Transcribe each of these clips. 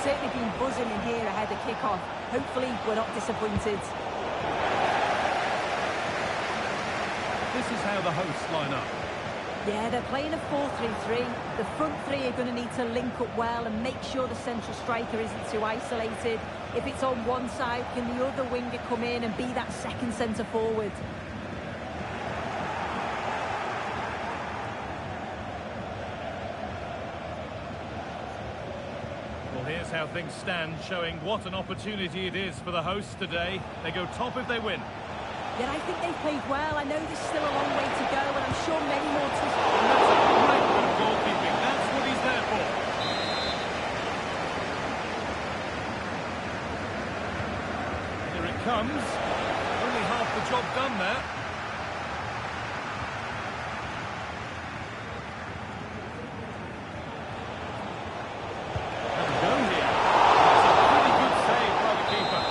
Certainly been buzzing in here ahead of kick-off. Hopefully we're not disappointed. This is how the hosts line up. Yeah, they're playing a 4-3-3. The front three are going to need to link up well and make sure the central striker isn't too isolated. If it's on one side, can the other winger come in and be that second centre forward? Well, here's how things stand, showing what an opportunity it is for the hosts today. They go top if they win. Yeah, I think they've played well. I know there's still a long way to go, and I'm sure many more to... And that's a great bit of goalkeeping. That's what he's there for. Here it comes. Only half the job done there. Have a go here. It's a pretty good save by the keeper.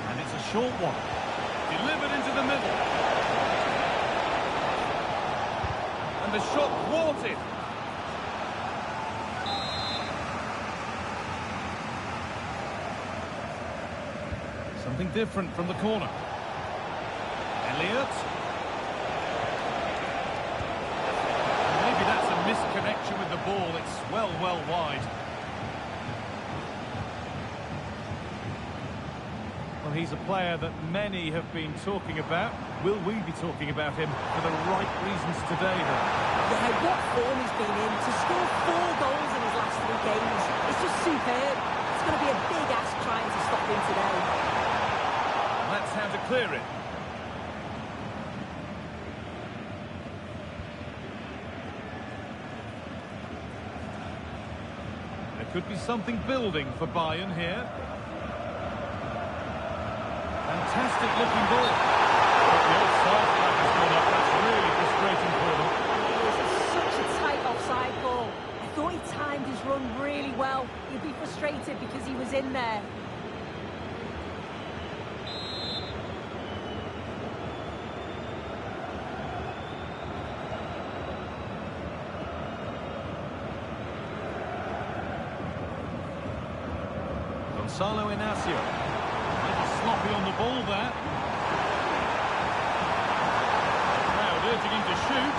And it's a short one. Delivered into the middle. And the shot thwarted. Something different from the corner. Elliott. Maybe that's a misconnection with the ball. It's well wide. Well, he's a player that many have been talking about. Will we be talking about him for the right reasons today, then? Yeah, what form he's been in. To score 4 goals in his last 3 games, it's just superb. It's going to be a big ask trying to stop him today. That's how to clear it. There could be something building for Bayern here. Fantastic looking ball. But the offside flag has gone up. That's really frustrating for them. It was such a tight offside ball. I thought he timed his run really well. He'd be frustrated because he was in there. Gonzalo Inacio. A little sloppy on the ball there. Crowd urging him to shoot.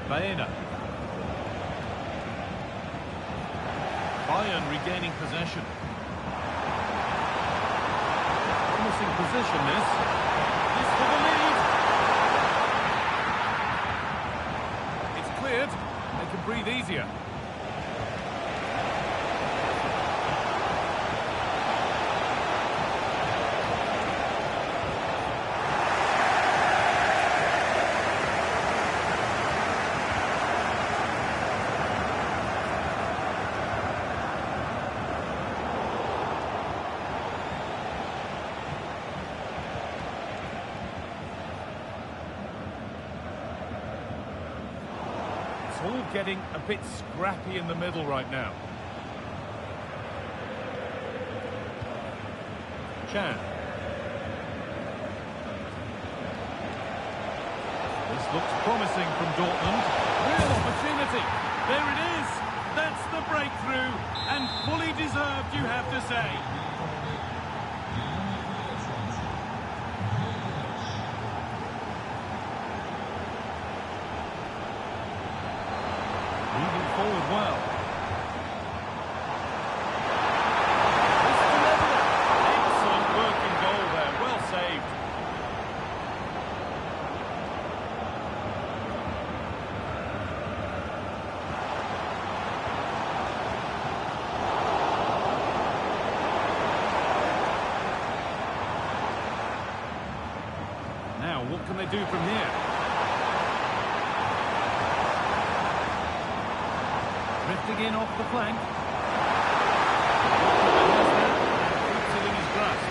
Baena. Bayern regaining possession. Promising position this. This for the lead. They can breathe easier. All getting a bit scrappy in the middle right now. Chan. This looks promising from Dortmund. Real opportunity. There it is. That's the breakthrough. And fully deserved, you have to say. Moving forward well. Excellent working goal there. Well saved. Now, what can they do from here? Drifting in off the flank. Keeps it in his grasp.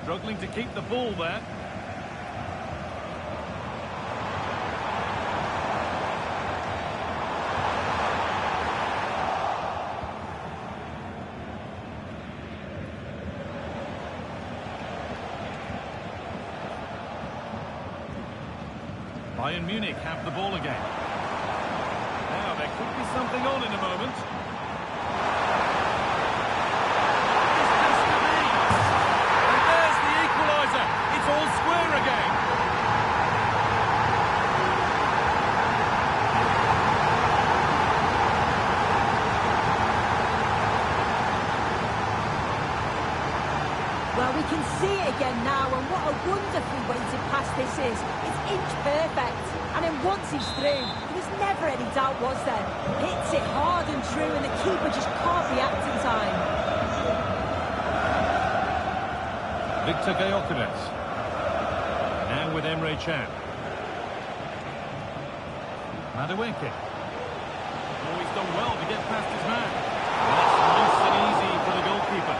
Struggling to keep the ball there. Bayern Munich have the ball again. Now, there could be something on in a moment. This has to be. And there's the equaliser. It's all square again. Well, we can see it again now, and what a wonderfully weighted pass this is. It's inch perfect. And then once he's through, there was never any doubt, was there? Hits it hard and true, and the keeper just can't react in time. Victor Gyökeres. Now with Emre Can. Madueke. Oh, he's done well to get past his man. That's nice and easy for the goalkeeper.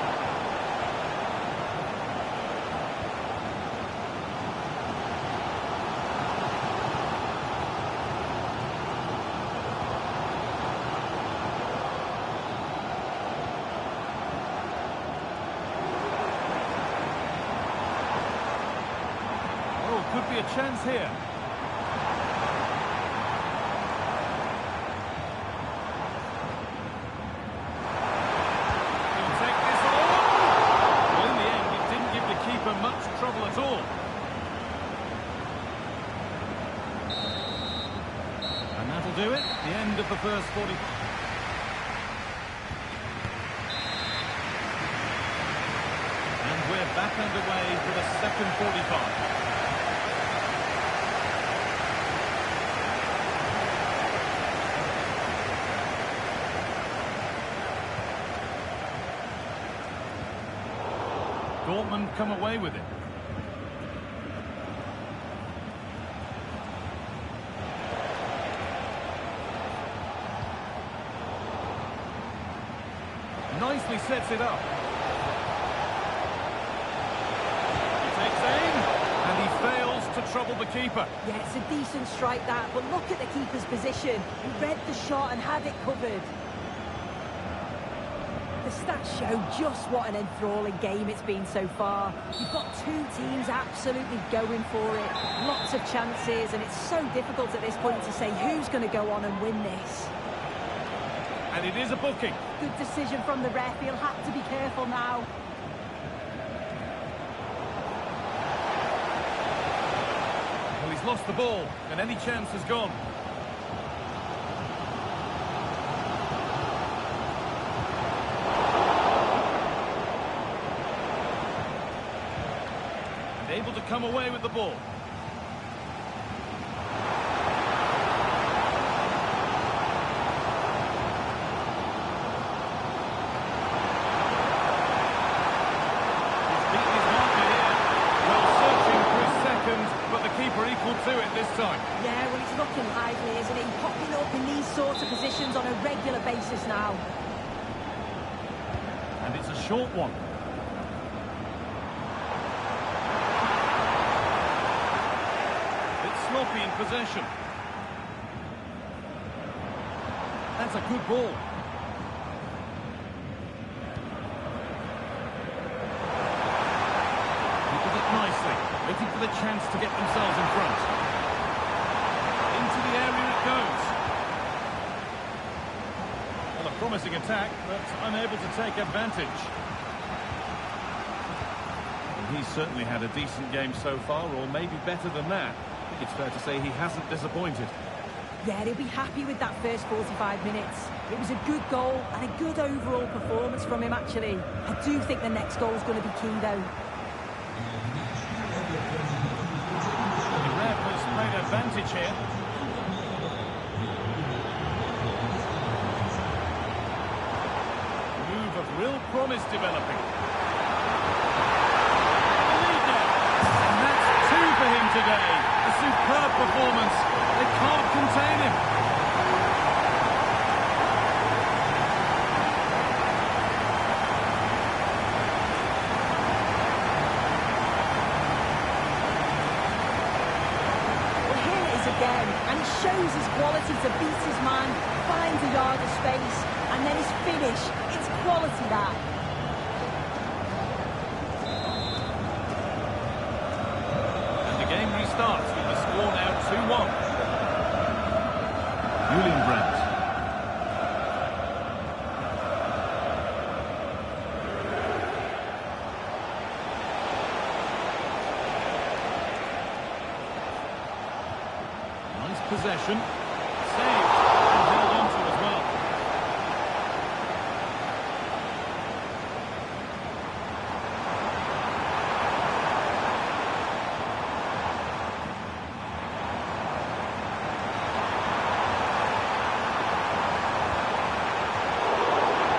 Could be a chance here. He'll take this on. Well, in the end, it didn't give the keeper much trouble at all. And that'll do it. The end of the first 40. And we're back underway for the second 45. Dortmund come away with it. Nicely sets it up. He takes aim, and he fails to trouble the keeper. Yeah, it's a decent strike that, but look at the keeper's position. He read the shot and had it covered. The stats show just what an enthralling game it's been so far. You've got two teams absolutely going for it. Lots of chances, and it's so difficult at this point to say who's going to go on and win this. And it is a booking. Good decision from the ref. He'll have to be careful now. Well, he's lost the ball, and any chance is gone. Able to come away with the ball. He's beaten his marker here. Well, searching for his second, but the keeper equal to it this time. Yeah, well, it's looking lively, isn't it? Popping up in these sorts of positions on a regular basis now. And it's a short one. Sloppy in possession. That's a good ball. He did it nicely, waiting for the chance to get themselves in front. Into the area it goes. Well, a promising attack, but unable to take advantage. And he's certainly had a decent game so far, or maybe better than that. I think it's fair to say he hasn't disappointed. Yeah, he'll be happy with that first 45 minutes. It was a good goal and a good overall performance from him, actually. I do think the next goal is going to be key, though. The ref has played advantage here. Move of real promise developing. The lead now. And that's two for him today. A superb performance. They can't contain him. Well, here it is again, and he shows his quality to beat his man, finds a yard of space, and then his finish. It's quality, that. And the game restarts with the score now 2-1. Brandt. Nice possession. Saved and held on to as well.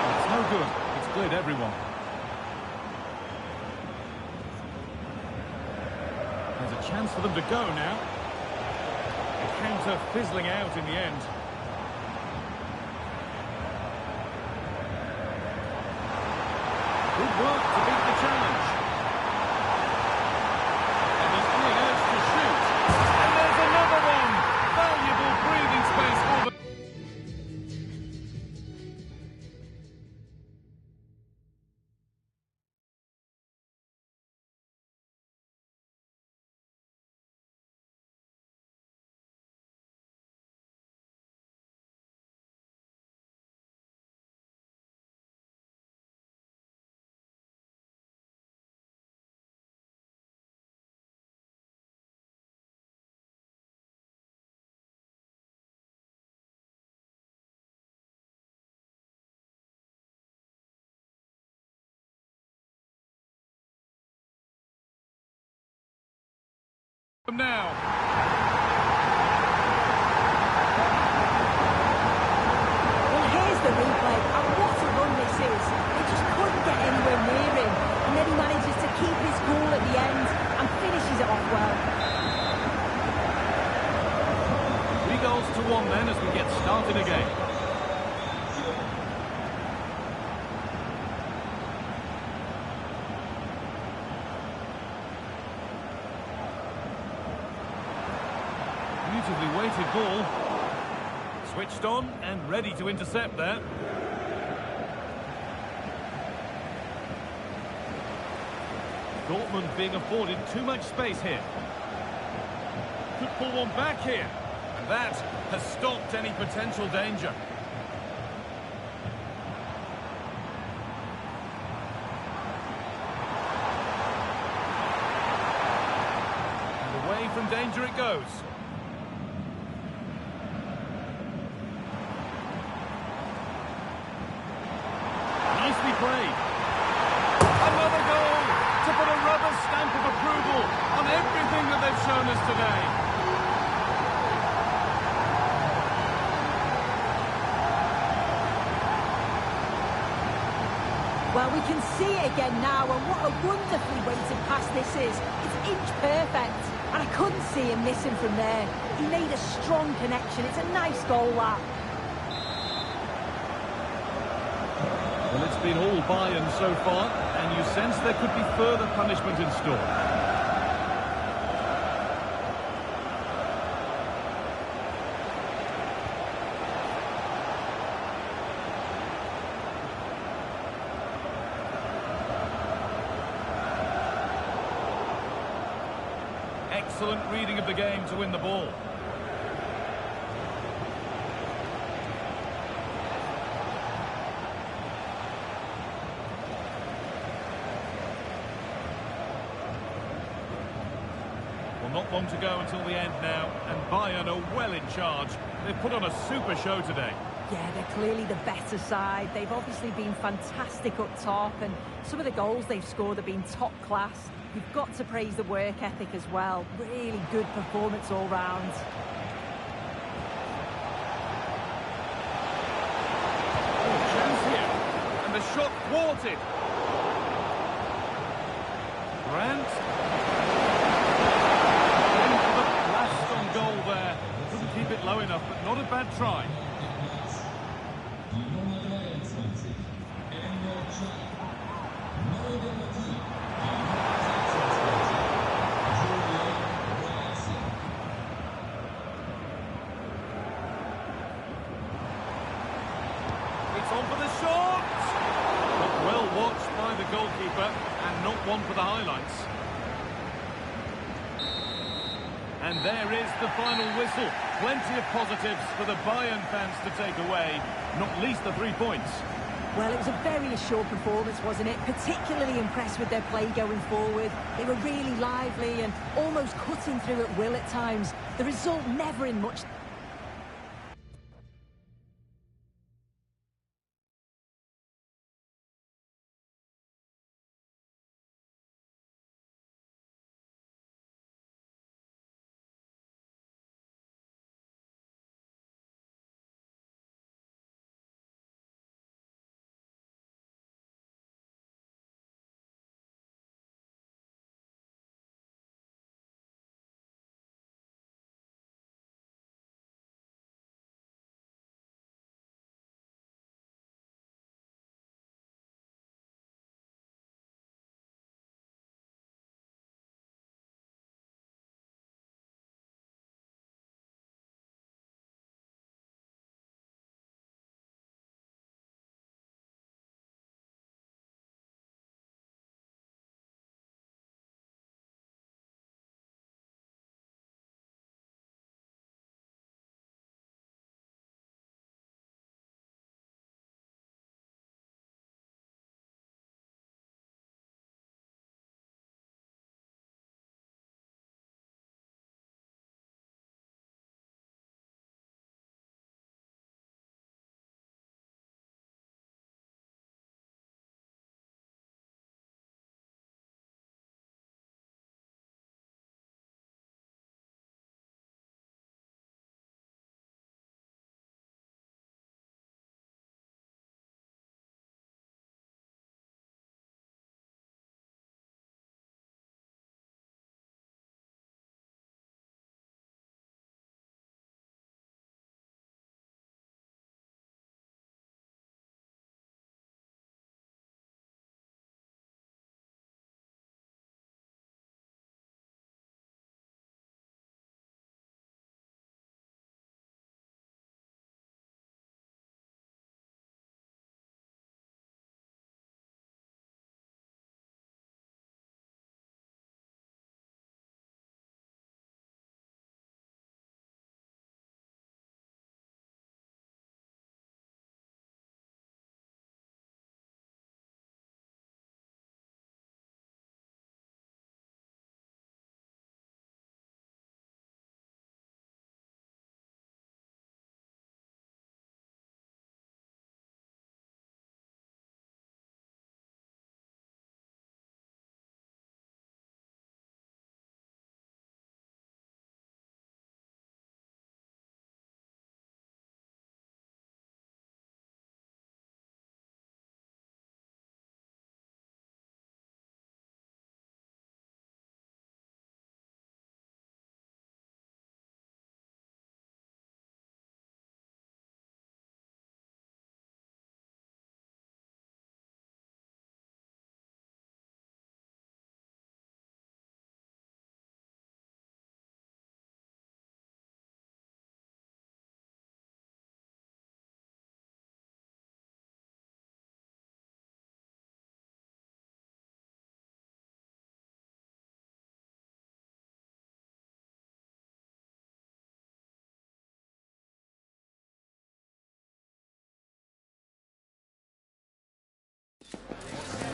It's no good. It's cleared everyone. There's a chance for them to go now. The counter fizzling out in the end. Good work to beat the challenge. And there's only an urge to shoot. And there's another one. Valuable breathing space for them. Now. Well, here's the replay, and what a run this is. They just couldn't get anywhere near him, and then he manages to keep his cool at the end and finishes it off well. 3-1 then as we get started again. Beautifully weighted ball. Switched on and ready to intercept there. Dortmund being afforded too much space here. Could pull one back here. And that has stopped any potential danger. And away from danger it goes. Nicely played. Another goal to put a rubber stamp of approval on everything that they've shown us today. Well, we can see it again now, and what a wonderfully weighted pass this is. It's inch perfect, and I couldn't see him missing from there. He made a strong connection. It's a nice goal, that. Well, it's been all Bayern so far, and you sense there could be further punishment in store. Excellent reading of the game to win the ball. Well, not long to go until the end now, and Bayern are well in charge. They've put on a super show today. Yeah, they're clearly the better side. They've obviously been fantastic up top, and some of the goals they've scored have been top class. You've got to praise the work ethic as well. Really good performance all round. Oh, chance here, and the shot thwarted. Brandt. Into the blast on goal there. Couldn't keep it low enough, but not a bad try. It's on for the shot! But well watched by the goalkeeper, and not one for the highlights. And there is the final whistle. Plenty of positives for the Bayern fans to take away, not least the 3 points. Well, it was a very assured performance, wasn't it? Particularly impressed with their play going forward. They were really lively and almost cutting through at will at times. The result never in much...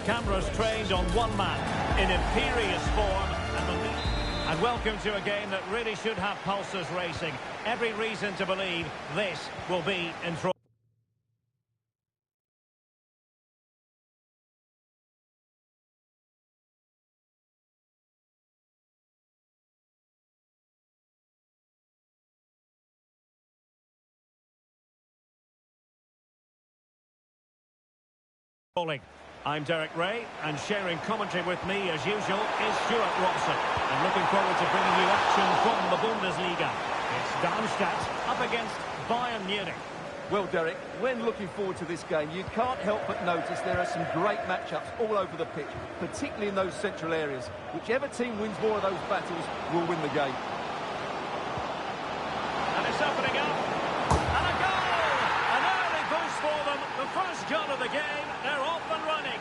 Cameras trained on one man in imperious form and welcome to a game that really should have pulses racing. Every reason to believe this will be enthralling. I'm Derek Ray, and sharing commentary with me, as usual, is Stuart Robson. And looking forward to bringing you action from the Bundesliga. It's Darmstadt up against Bayern Munich. Well, Derek, when looking forward to this game, you can't help but notice there are some great matchups all over the pitch, particularly in those central areas. Whichever team wins more of those battles will win the game. And it's opening up. And a goal! An early boost for them. The first goal of the game. They're off and running.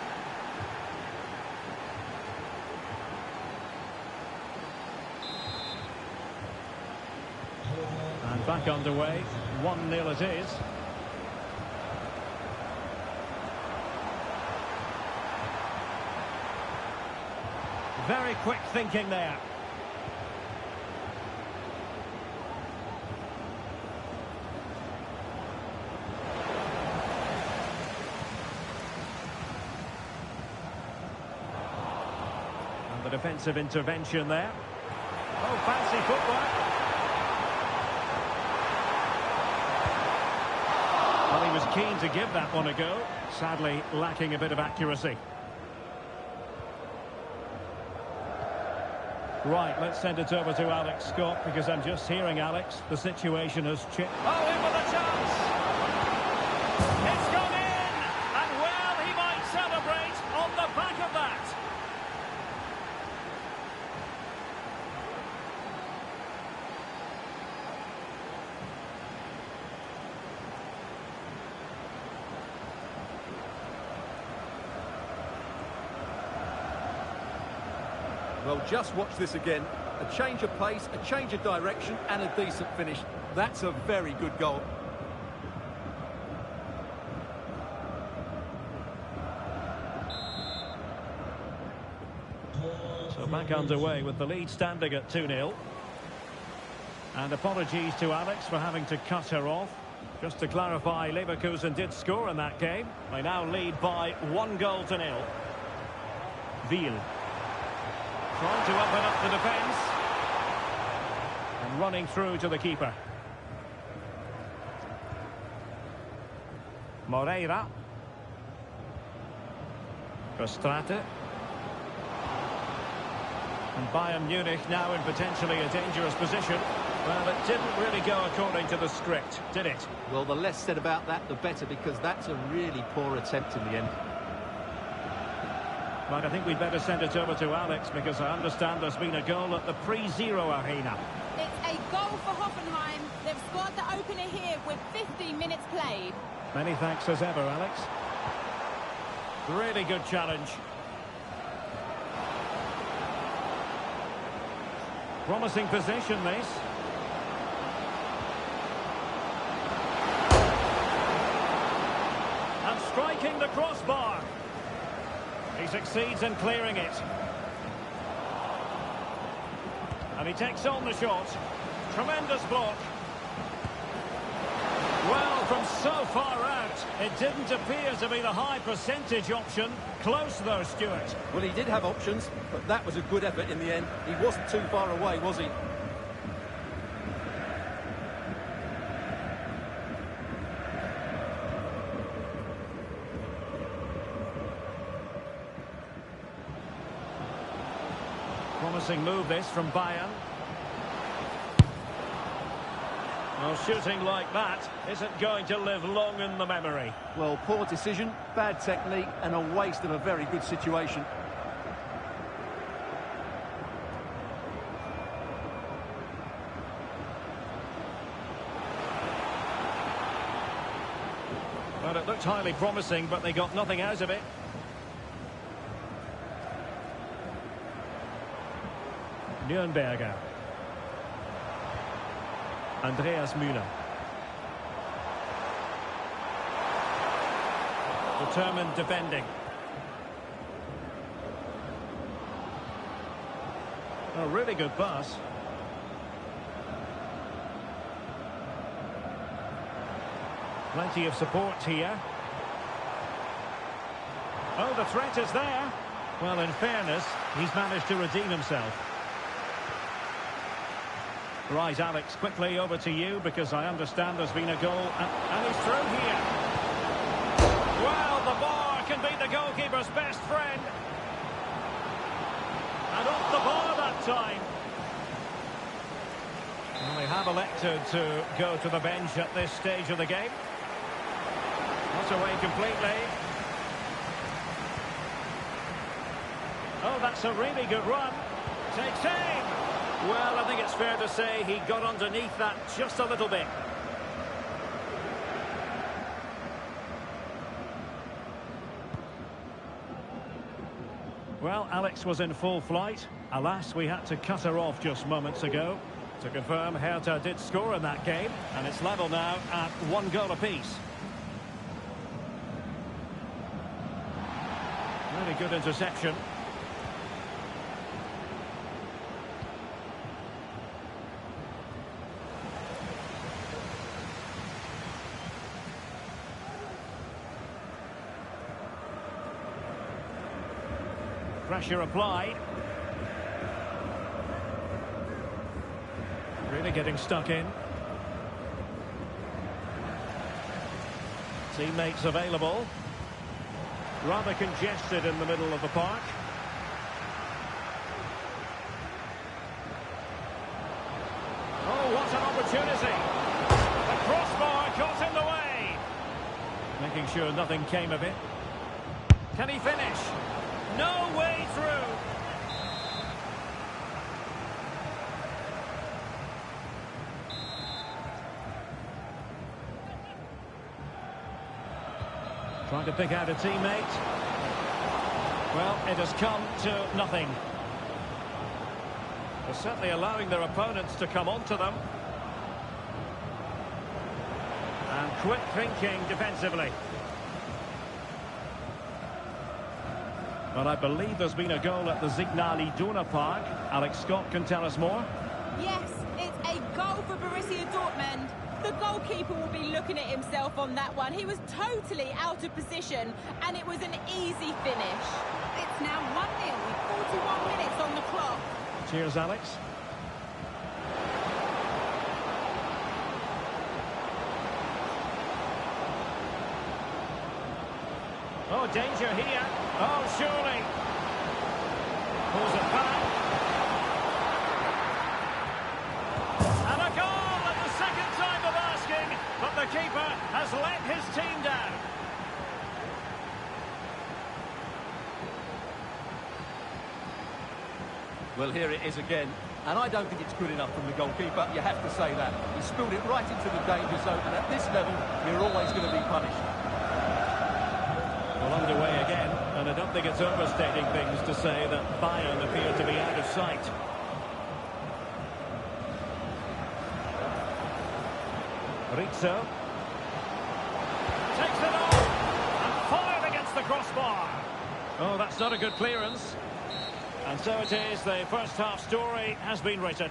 And And back underway, 1-0 it is. Very quick thinking there. And the defensive intervention there. Oh, fancy footwork. Well, he was keen to give that one a go. Sadly, lacking a bit of accuracy. Right, let's send it over to Alex Scott, because I'm just hearing, Alex, the situation has changed. Oh, in with a chance! It's gone in! And well, he might celebrate on the back of that. Well, just watch this again. A change of pace, a change of direction, and a decent finish. That's a very good goal. So back underway with the lead standing at 2-0. And apologies to Alex for having to cut her off. Just to clarify, Leverkusen did score in that game. They now lead by 1-0. Wiel. Trying to open up the defence. And running through to the keeper. Moreira. Verstraete. And Bayern Munich now in potentially a dangerous position. Well, it didn't really go according to the script, did it? Well, the less said about that, the better, because that's a really poor attempt in the end. But I think we'd better send it over to Alex, because I understand there's been a goal at the pre-zero arena. It's a goal for Hoffenheim. They've scored the opener here with 15 minutes played. Many thanks as ever, Alex. Really good challenge. Promising position, this. And striking the crossbar. He succeeds in clearing it. And he takes on the shot. Tremendous block. Well, from so far out, it didn't appear to be the high percentage option. Close though, Stuart. Well, he did have options, but that was a good effort in the end. He wasn't too far away, was he? Promising move this from Bayern. Well, shooting like that isn't going to live long in the memory. Well, poor decision, bad technique, and a waste of a very good situation. Well, it looked highly promising, but they got nothing out of it. Nürnberger. Andreas Müller. Determined defending. A really good pass. Plenty of support here. Oh, the threat is there. Well, in fairness, he's managed to redeem himself. Right, Alex, quickly over to you, because I understand there's been a goal, and he's through here. Well, the bar can be the goalkeeper's best friend. And off the bar that time. And they have elected to go to the bench at this stage of the game. Not away completely. Oh, that's a really good run. Takes aim. Well, I think it's fair to say he got underneath that just a little bit. Well, Alex was in full flight. Alas, we had to cut her off just moments ago. To confirm, Hertha did score in that game, and it's level now at 1 goal apiece. Really good interception. Pressure applied. Really getting stuck in. Teammates available. Rather congested in the middle of the park. Oh, what an opportunity. The crossbar caught in the way. Making sure nothing came of it. Can he finish? No way through. Trying to pick out a teammate. Well, it has come to nothing. They're certainly allowing their opponents to come onto them. And quick thinking defensively. Well, I believe there's been a goal at the Signal Iduna Park. Alex Scott can tell us more. Yes, it's a goal for Borussia Dortmund. The goalkeeper will be looking at himself on that one. He was totally out of position, and it was an easy finish. It's now 1-0 with 41 minutes on the clock. Cheers, Alex. Oh, danger here. Oh, surely. Pulls it back. And a goal at the second time of asking, but the keeper has let his team down. Well, here it is again, and I don't think it's good enough from the goalkeeper. You have to say that. He spilled it right into the danger zone, and at this level, you're always going to be punished. Well, underway again, and I don't think it's overstating things to say that Bayern appear to be out of sight. Rizzo takes it on and fired against the crossbar. Oh, that's not a good clearance. And so it is, the first half story has been written.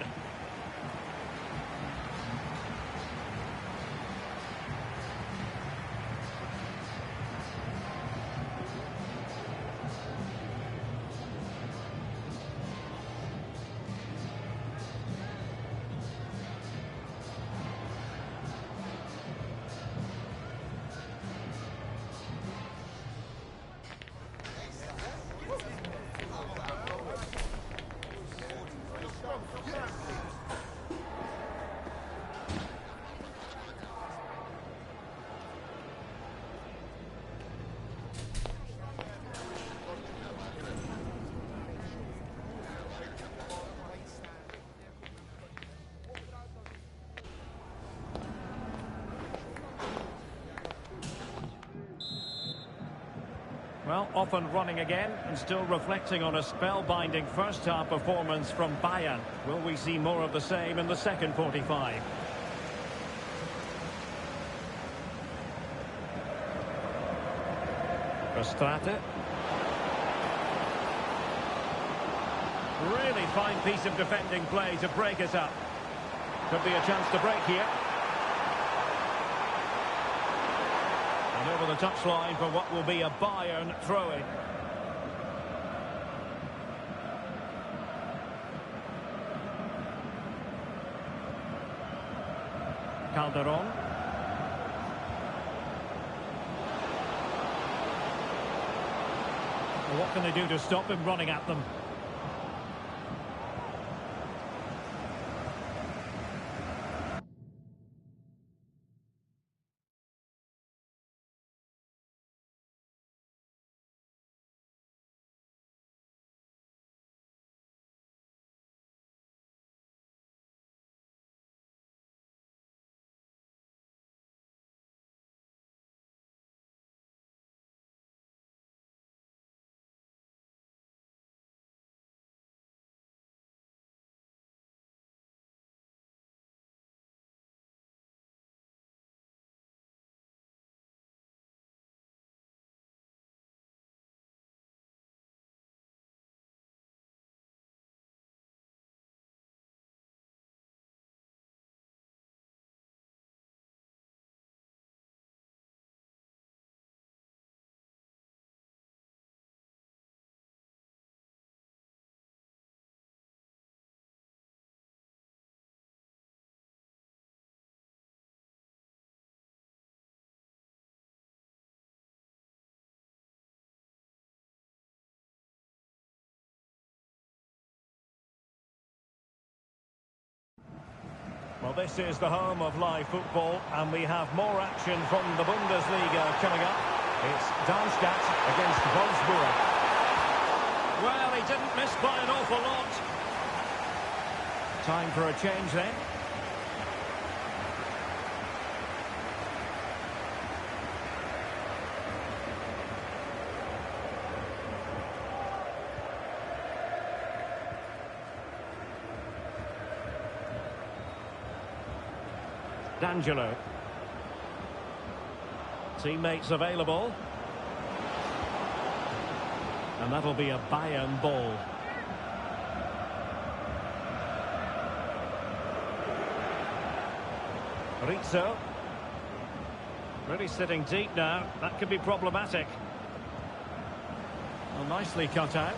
Well, off and running again, and still reflecting on a spellbinding first-half performance from Bayern. Will we see more of the same in the second 45? Verstraete. Really fine piece of defending play to break it up. Could be a chance to break here. And over the touchline for what will be a Bayern throw-in. Calderon. Well, what can they do to stop him running at them? Well, this is the home of live football, and we have more action from the Bundesliga coming up. It's Darmstadt against Wolfsburg. Well, he didn't miss by an awful lot. Time for a change then. D'Angelo. Teammates available. And that'll be a Bayern ball. Rizzo. Really sitting deep now. That could be problematic. Well, nicely cut out.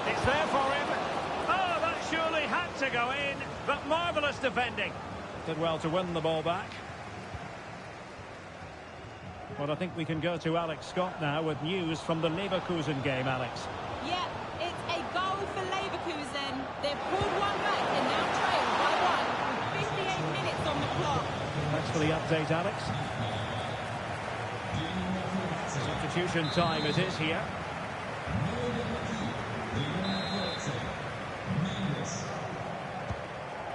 It's there for him. Oh, that surely had to go in, but marvellous defending. Did well to win the ball back. Well, I think we can go to Alex Scott now with news from the Leverkusen game, Alex. Yeah, it's a goal for Leverkusen. They've pulled one back and now trail by one with 58 minutes on the clock. Thanks for the update, Alex. Substitution time it is here.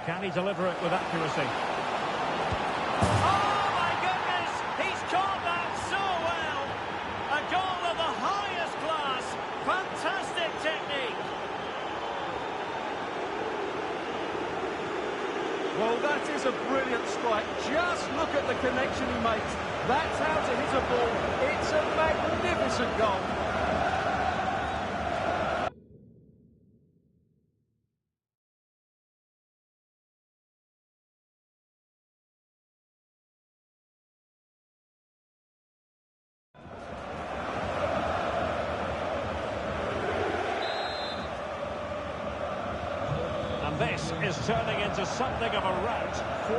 Can he deliver it with accuracy? Oh, my goodness! He's caught that so well! A goal of the highest class! Fantastic technique! Well, that is a brilliant strike. Just look at the connection he makes. That's how to hit a ball. It's a magnificent goal. And this is turning into something of a rout. 4-0.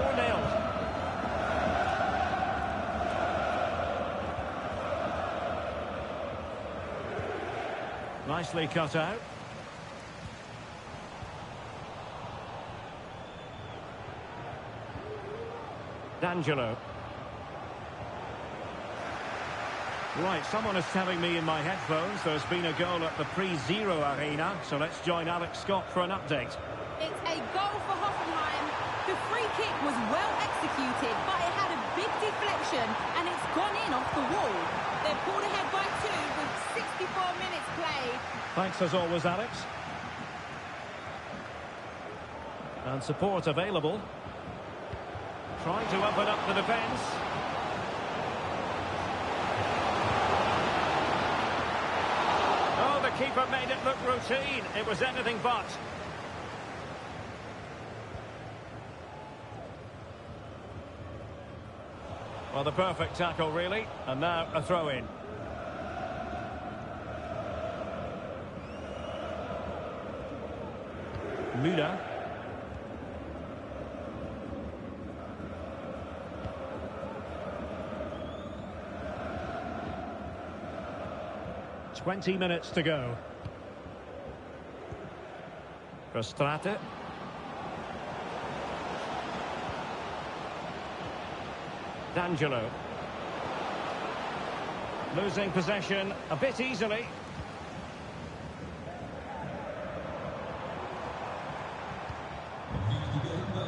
Nicely cut out. D'Angelo. Right, someone is telling me in my headphones there's been a goal at the Pre-Zero Arena, so let's join Alex Scott for an update. It's a goal for Hoffenheim. The free kick was well executed, but it had a big deflection and it's gone in off the wall. They're pulled ahead by 2 with 64 minutes played. Thanks as always, Alex. And support available. Trying to open up the defence. Oh, the keeper made it look routine. It was anything but. Well, the perfect tackle, really. And now a throw-in. Müller. "20 minutes to go. Frustrate. D'Angelo. Losing possession a bit easily.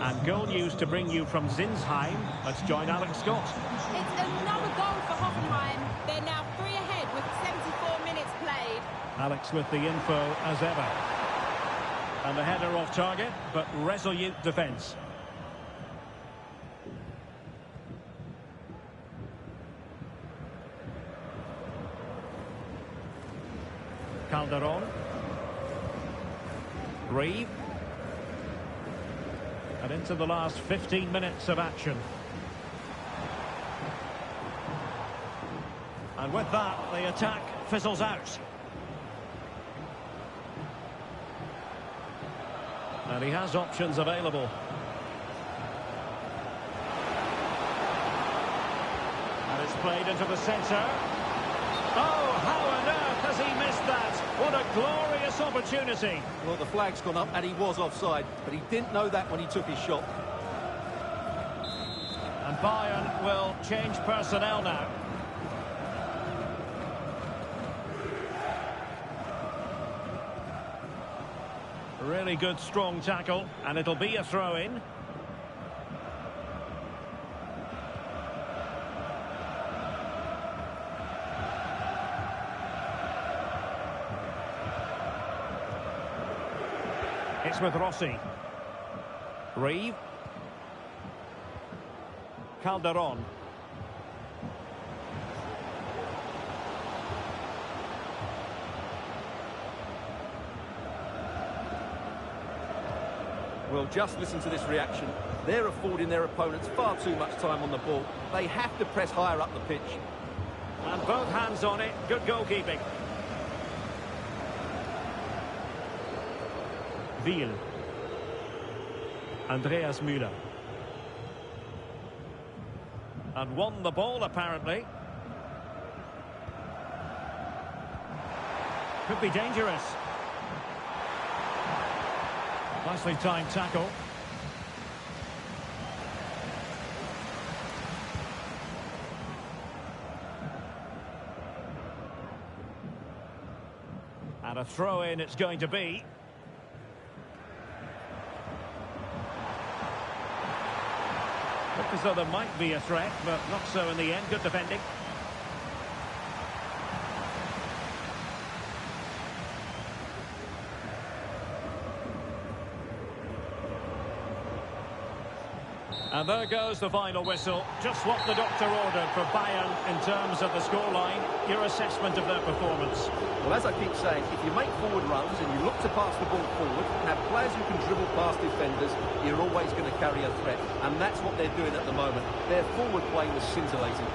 And goal news to bring you from Zinsheim. Let's join Alex Scott. It's another goal for Hoffenheim. They're now 3 ahead with 74 minutes played. Alex with the info as ever. And the header off target, but resolute defence. Calderon. Reeve. And into the last 15 minutes of action. And with that, the attack fizzles out. And he has options available. It's played into the centre. Oh, how on earth has he missed that? What a glorious opportunity. Well, the flag's gone up and he was offside, but he didn't know that when he took his shot. And Bayern will change personnel now. Really good, strong tackle, and it'll be a throw-in. It's with Rossi. Reeve. Calderon. Well, just listen to this reaction. They're affording their opponents far too much time on the ball. They have to press higher up the pitch. And both hands on it. Good goalkeeping. Wiel. Andreas Müller. And won the ball, apparently. Could be dangerous. Nicely timed tackle. And a throw-in it's going to be. Looked as though there might be a threat, but not so in the end. Good defending. And there goes the final whistle. Just what the doctor ordered for Bayern in terms of the scoreline. Your assessment of their performance. Well, as I keep saying, if you make forward runs and you look to pass the ball forward, have players who can dribble past defenders, you're always going to carry a threat. And that's what they're doing at the moment. Their forward play was scintillating.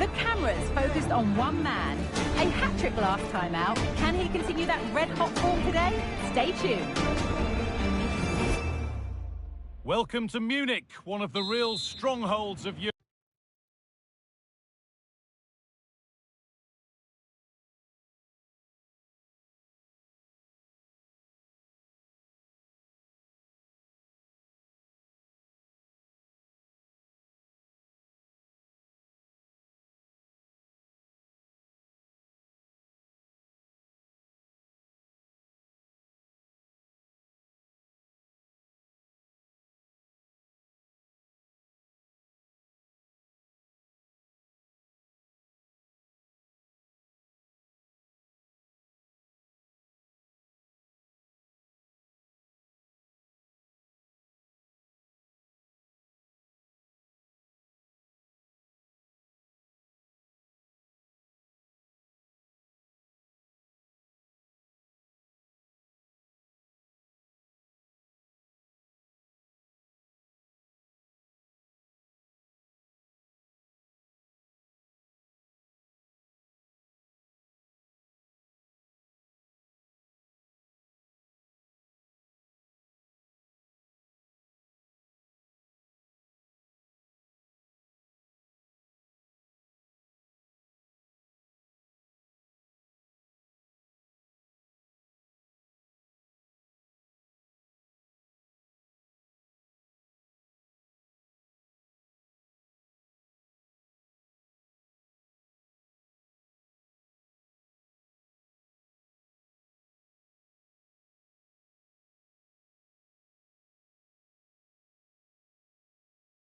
The cameras focused on one man. A hat-trick last time out. Can he continue that red-hot form today? Stay tuned. Welcome to Munich, one of the real strongholds of Europe.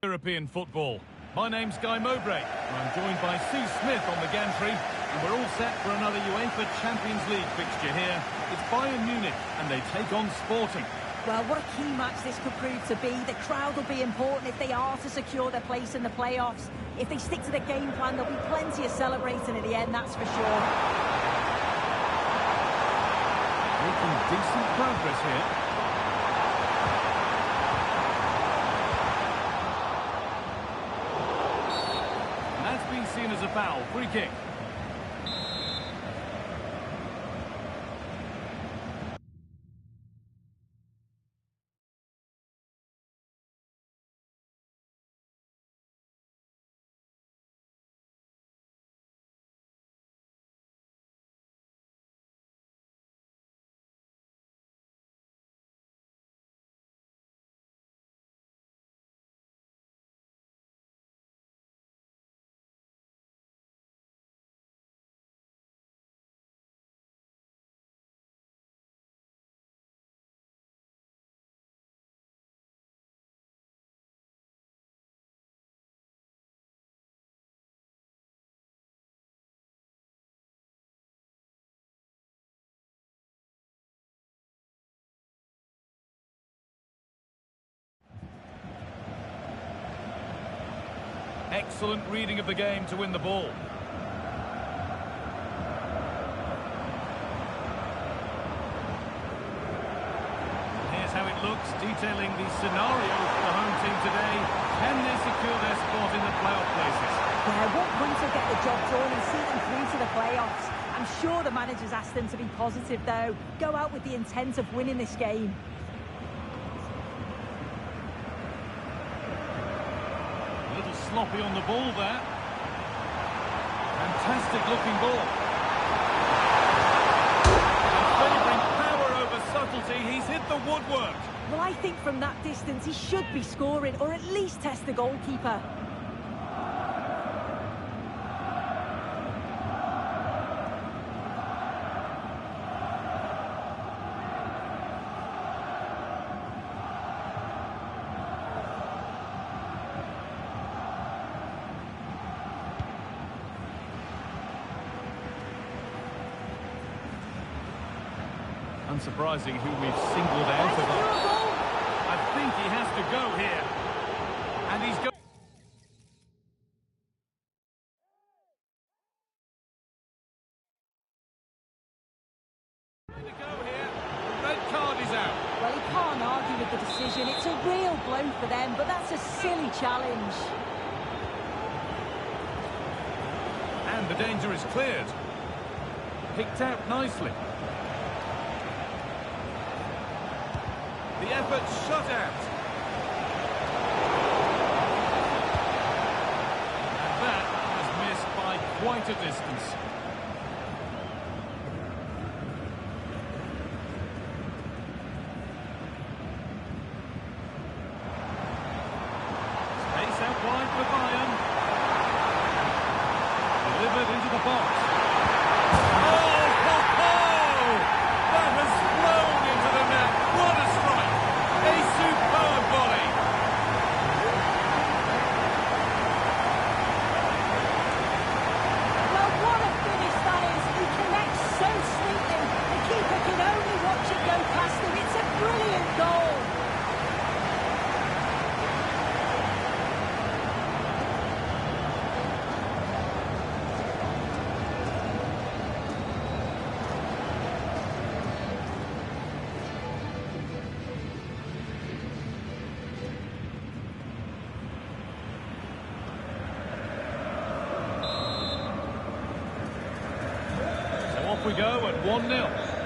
European football. My name's Guy Mowbray, and I'm joined by Sue Smith on the gantry, and we're all set for another UEFA Champions League fixture here. It's Bayern Munich, and they take on Sporting. Well, what a key match this could prove to be. The crowd will be important if they are to secure their place in the playoffs. If they stick to the game plan, there'll be plenty of celebrating at the end, that's for sure. Making decent progress here. Seen as a foul. Free kick. Excellent reading of the game to win the ball. Here's how it looks, detailing the scenario for the home team today. Can they secure their spot in the playoff places? Yeah, one point will get the job done and see them through to the playoffs. I'm sure the manager's asked them to be positive, though. Go out with the intent of winning this game. Sloppy on the ball there. Fantastic looking ball. And favouring power over subtlety, he's hit the woodwork. Well, I think from that distance he should be scoring, or at least test the goalkeeper. Unsurprising who we've singled out of our... I think he has to go here. And he's going... to go here. The red card is out. Well, he can't argue with the decision. It's a real blow for them, but that's a silly challenge. And the danger is cleared. Picked out nicely. The effort shut out. And that has missed by quite a distance. Space out wide for Bayern. Delivered into the box. Oh, ho, ho! That has flown into the net. What a strike! A superb volley. Well, what a finish that is. He connects so sweetly. The keeper can only watch it go past him. It's a brilliant goal. Off we go at 1-0.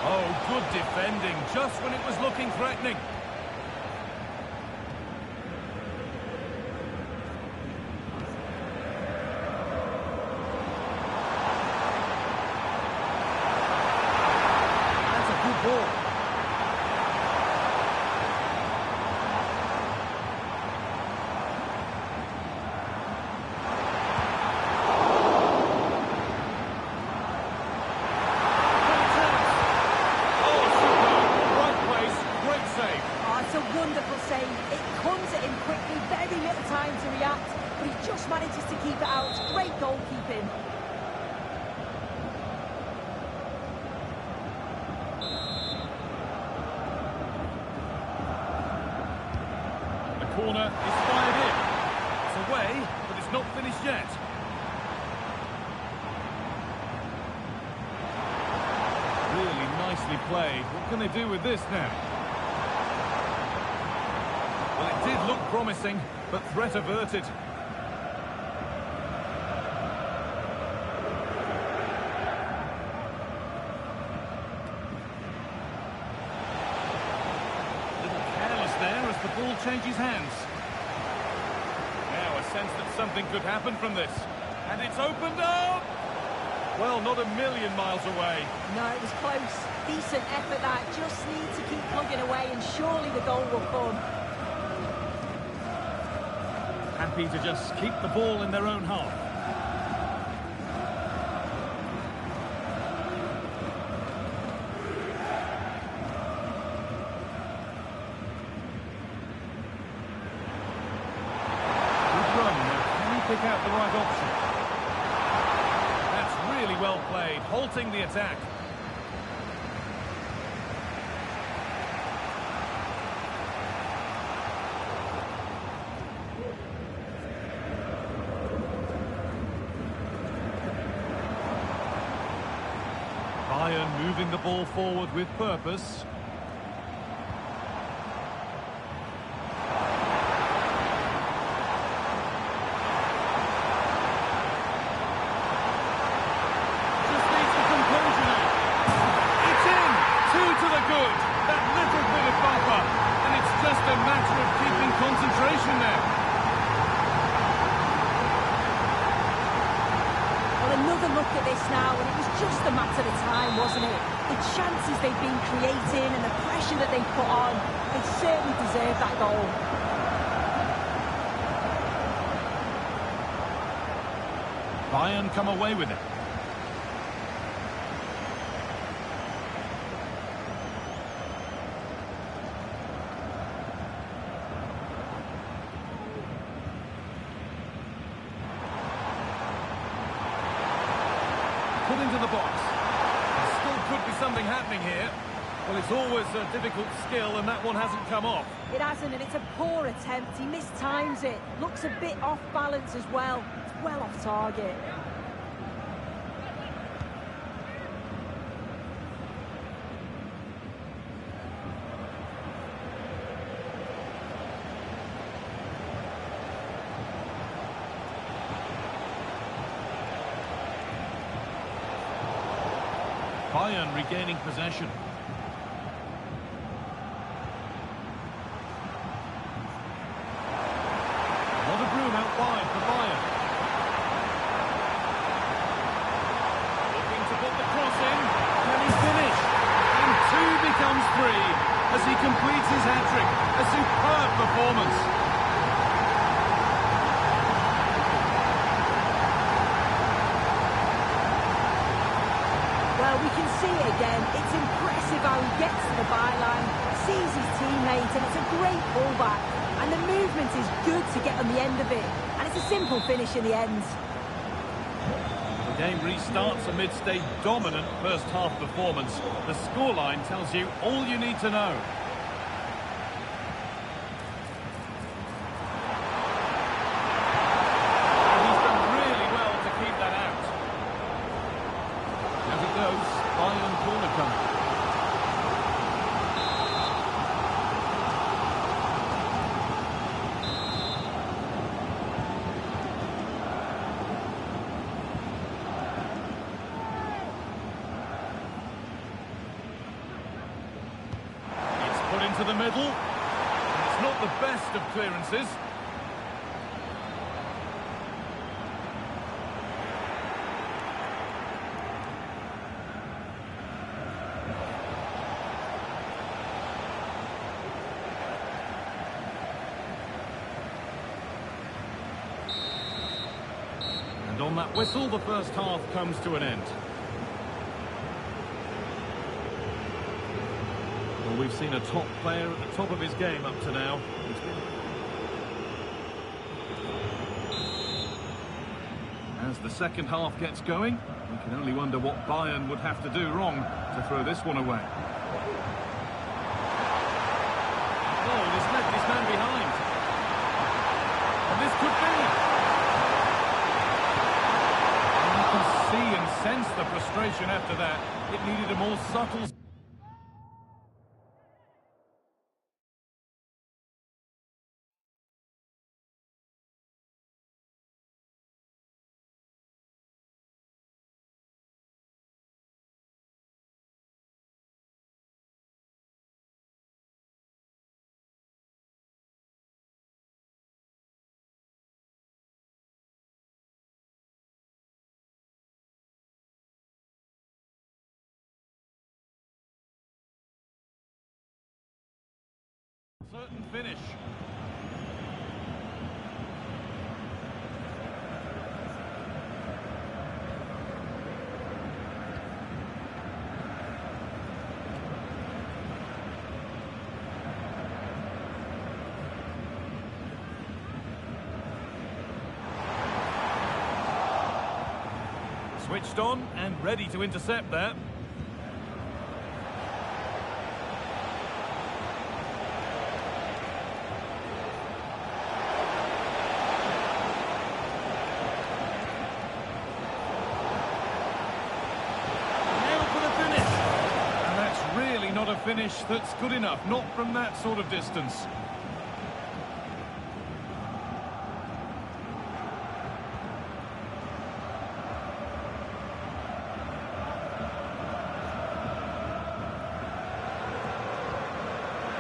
Oh, good defending, just when it was looking threatening. That's a good ball. Wonderful save. It comes at him quickly, very little time to react, but he just manages to keep it out. Great goalkeeping. The corner is fired in. It's away, but it's not finished yet. Really nicely played. What can they do with this now? Well, it did look promising, but threat averted. A little careless there as the ball changes hands. Now a sense that something could happen from this. And it's opened up! Well, not a million miles away. No, it was close. Decent effort that. Just need to keep plugging away and surely the goal will come. Happy to just keep the ball in their own half. Good run. Now, can he pick out the right option? That's really well played, halting the attack. Bayern moving the ball forward with purpose. Just needs the composure now. It's in! 2 to the good. That little bit of buffer. And it's just a matter of keeping concentration now. Another look at this now, and it was just a matter of time, wasn't it? The chances they've been creating and the pressure that they put on, they certainly deserve that goal. Bayern come away with it. Put into the box. There still could be something happening here. Well, it's always a difficult skill, and that one hasn't come off. It hasn't, and it's a poor attempt. He mistimes it. Looks a bit off balance as well. It's well off target. Bayern regaining possession. Not a room out wide for Bayern. Looking to put the cross in. Can he finish? And 2 becomes 3 as he completes his hat-trick. A superb performance. Well, we can see it again. It's impressive how he gets to the byline, sees his teammate, and it's a great pullback. And the movement is good to get on the end of it. And it's a simple finish in the end. The game restarts amidst a dominant first-half performance. The scoreline tells you all you need to know. He's done really well to keep that out. As it goes, Bayern corner coming. Put into the middle. It's not the best of clearances. And on that whistle, the first half comes to an end. Well, we've seen a top player at the top of his game up to now. As the second half gets going, we can only wonder what Bayern would have to do wrong to throw this one away. Oh, he's left his man behind. And this could be. And you can see and sense the frustration after that. It needed a more subtle... certain finish. Switched on and ready to intercept there. Not a finish that's good enough, not from that sort of distance.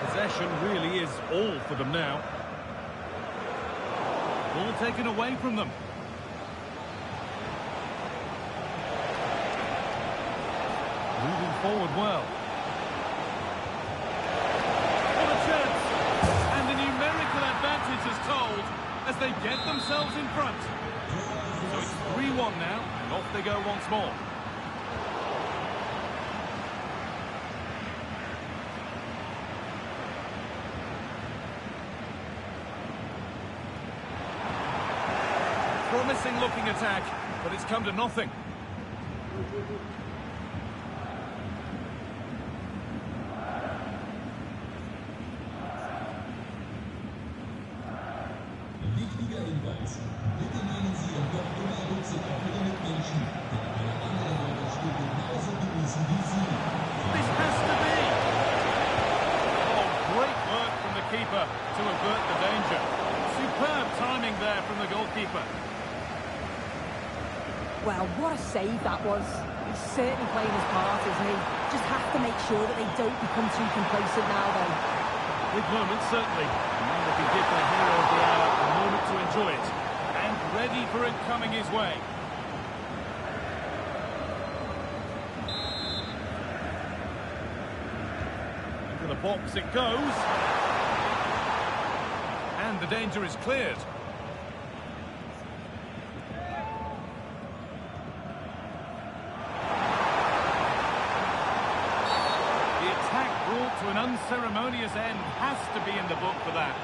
Possession really is all for them now. Ball taken away from them. Moving forward well. Is told as they get themselves in front. So it's 3-1 now, and off they go once more. Promising looking attack, but it's come to nothing. This has to be! Oh, great work from the keeper to avert the danger. Superb timing there from the goalkeeper. Well, what a save that was. He's certainly playing his part, isn't he? Just have to make sure that they don't become too complacent now, though. Big moment, certainly. Now they can give their hero of the hour a moment to enjoy it. And ready for it coming his way. Into the box it goes. And the danger is cleared. The attack brought to an unceremonious end has to be in the book for that.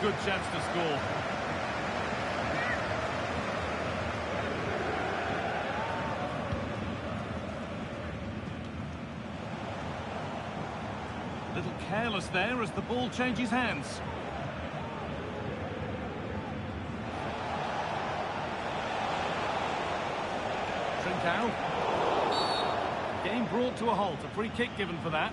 Good chance to score. A little careless there as the ball changes hands. Trincao. Game brought to a halt. A free kick given for that.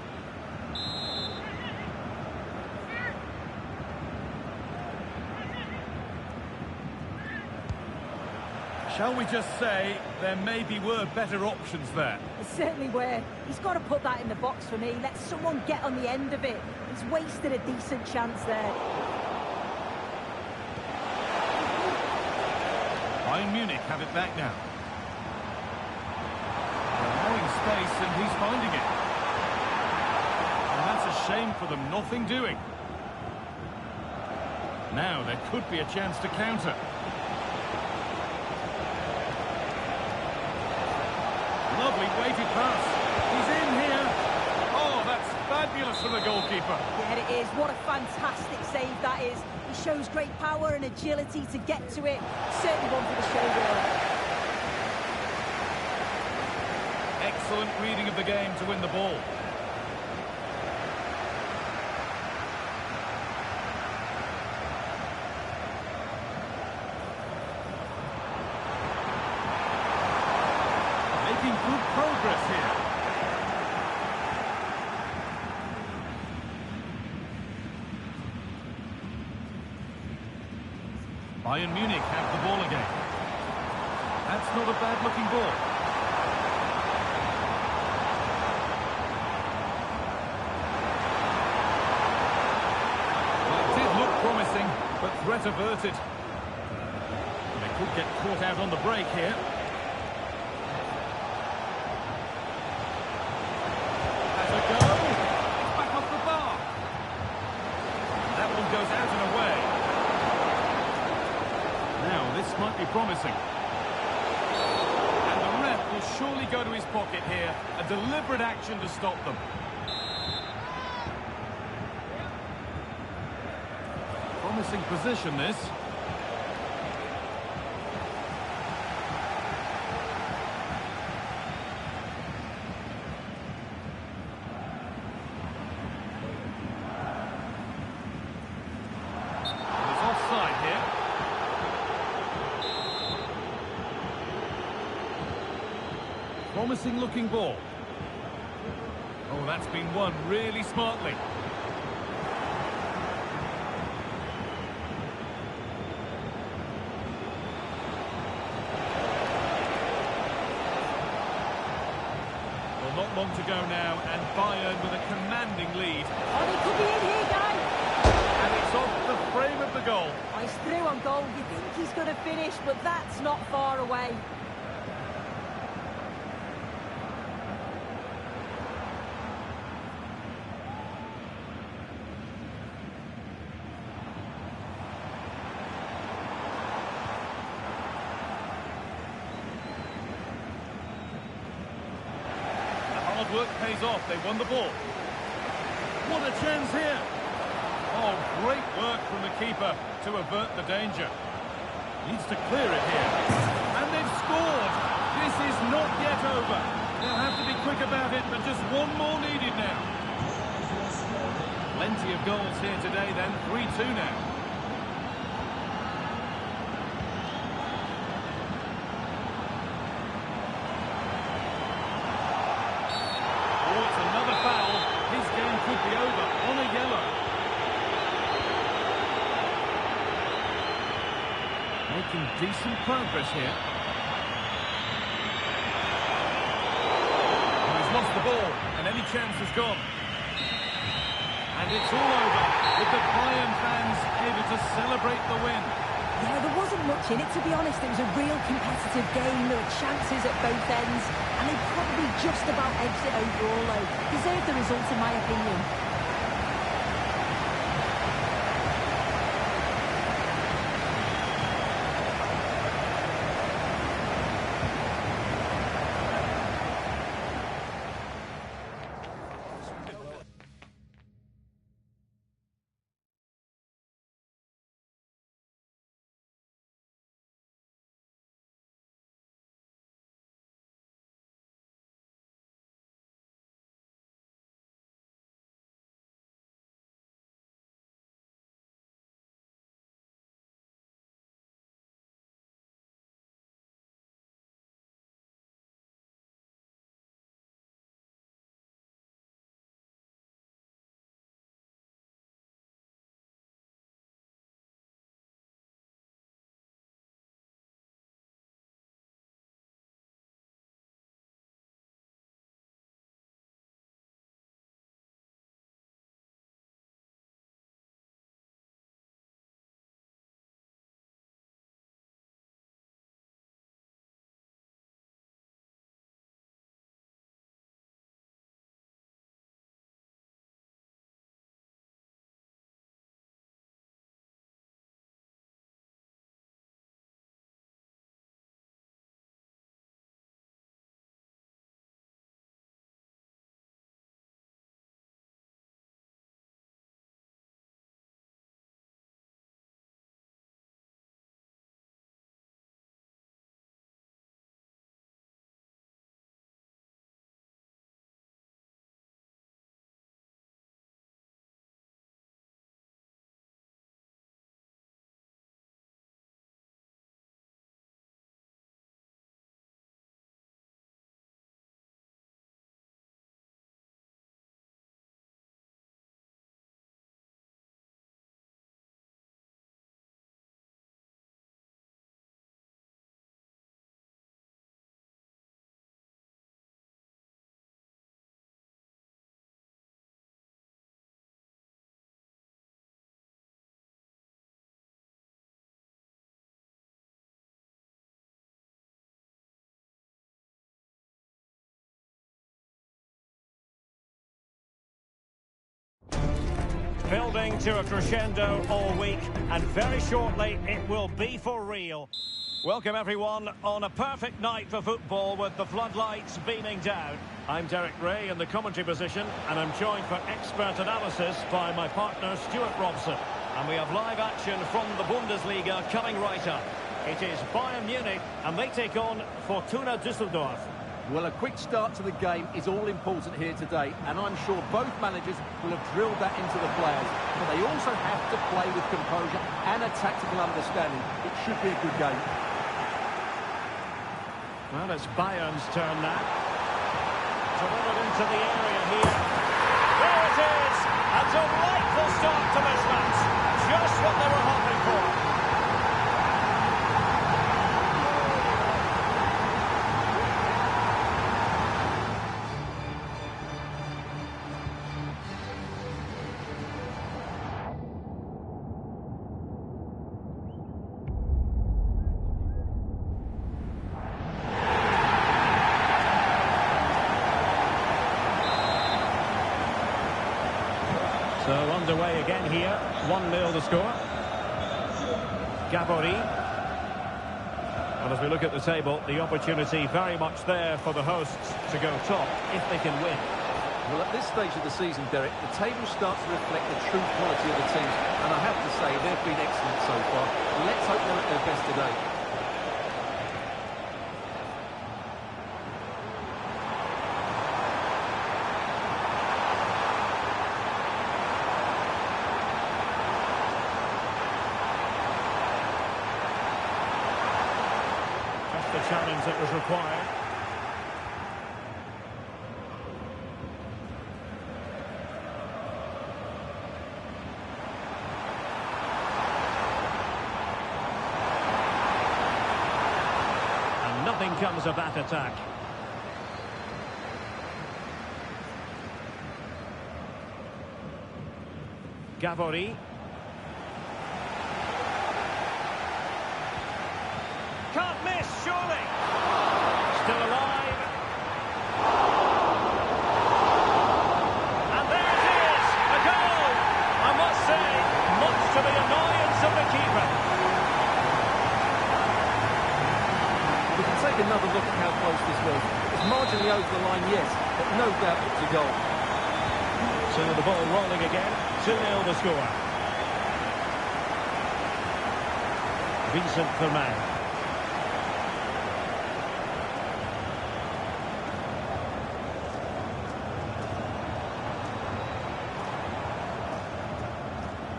Shall we just say there maybe were better options there? There certainly were. He's got to put that in the box for me. Let someone get on the end of it. He's wasted a decent chance there. Bayern Munich have it back now. Allowing space and he's finding it. And that's a shame for them, nothing doing. Now there could be a chance to counter. Lovely weighted pass. He's in here. Oh, that's fabulous from the goalkeeper. Yeah, it is. What a fantastic save that is. He shows great power and agility to get to it. Certainly one for the show reel. Excellent reading of the game to win the ball. Making good progress here. Bayern Munich have the ball again. That's not a bad-looking ball. Well, it did look promising, but threat averted. They could get caught out on the break here. Has a go. It's back off the bar. That one goes out and away. Now, this might be promising. And the ref will surely go to his pocket here. A deliberate action to stop them. Promising position, this. There's offside here. Promising looking ball. Oh, that's been won really smartly. Well, not long to go now, and Bayern with a commanding lead. Oh, he could be in here, guys. And it's off the frame of the goal. Oh, he's through on goal. You think he's going to finish, but that's not far away. Hard work pays off. They won the ball. What a chance here. Oh, great work from the keeper to avert the danger. Needs to clear it here. And they've scored. This is not yet over. They'll have to be quick about it, but just one more needed now. Plenty of goals here today then. 3-2 now. Oh, it's another foul. His game could be over on a yellow. Making decent progress here. Oh, he's lost the ball, and any chance is gone. And it's all over, with the Bayern fans able to celebrate the win. Yeah, there wasn't much in it, to be honest. It was a real competitive game. There were chances at both ends, and they probably just about edged it overall, though. Deserved the result, in my opinion. building to a crescendo all week, and very shortly it will be for real. Welcome everyone on a perfect night for football with the floodlights beaming down. I'm Derek Ray in the commentary position, and I'm joined for expert analysis by my partner Stuart Robson. And we have live action from the Bundesliga coming right up. It is Bayern Munich, and they take on Fortuna Düsseldorf. Well, a quick start to the game is all important here today, and I'm sure both managers will have drilled that into the players. But they also have to play with composure and a tactical understanding. It should be a good game. Well, it's Bayern's turn now. Delivered into the area here. There it is! A delightful start to this match. Just what they were hoping for. So underway again here, 1-0 the score. Gabori. And as we look at the table, the opportunity very much there for the hosts to go top if they can win. Well, at this stage of the season, Derek, the table starts to reflect the true quality of the teams. And I have to say, they've been excellent so far. Let's hope they're at their best today. The challenge that was required. And nothing comes of that attack. Gabori. Can't miss, surely. Still alive. And there it is, a goal. I must say, much to the annoyance of the keeper. We can take another look at how close this was. It's marginally over the line, yes, but no doubt it's a goal. So the ball rolling again, 2-0 the score. Vincent Vermaelen.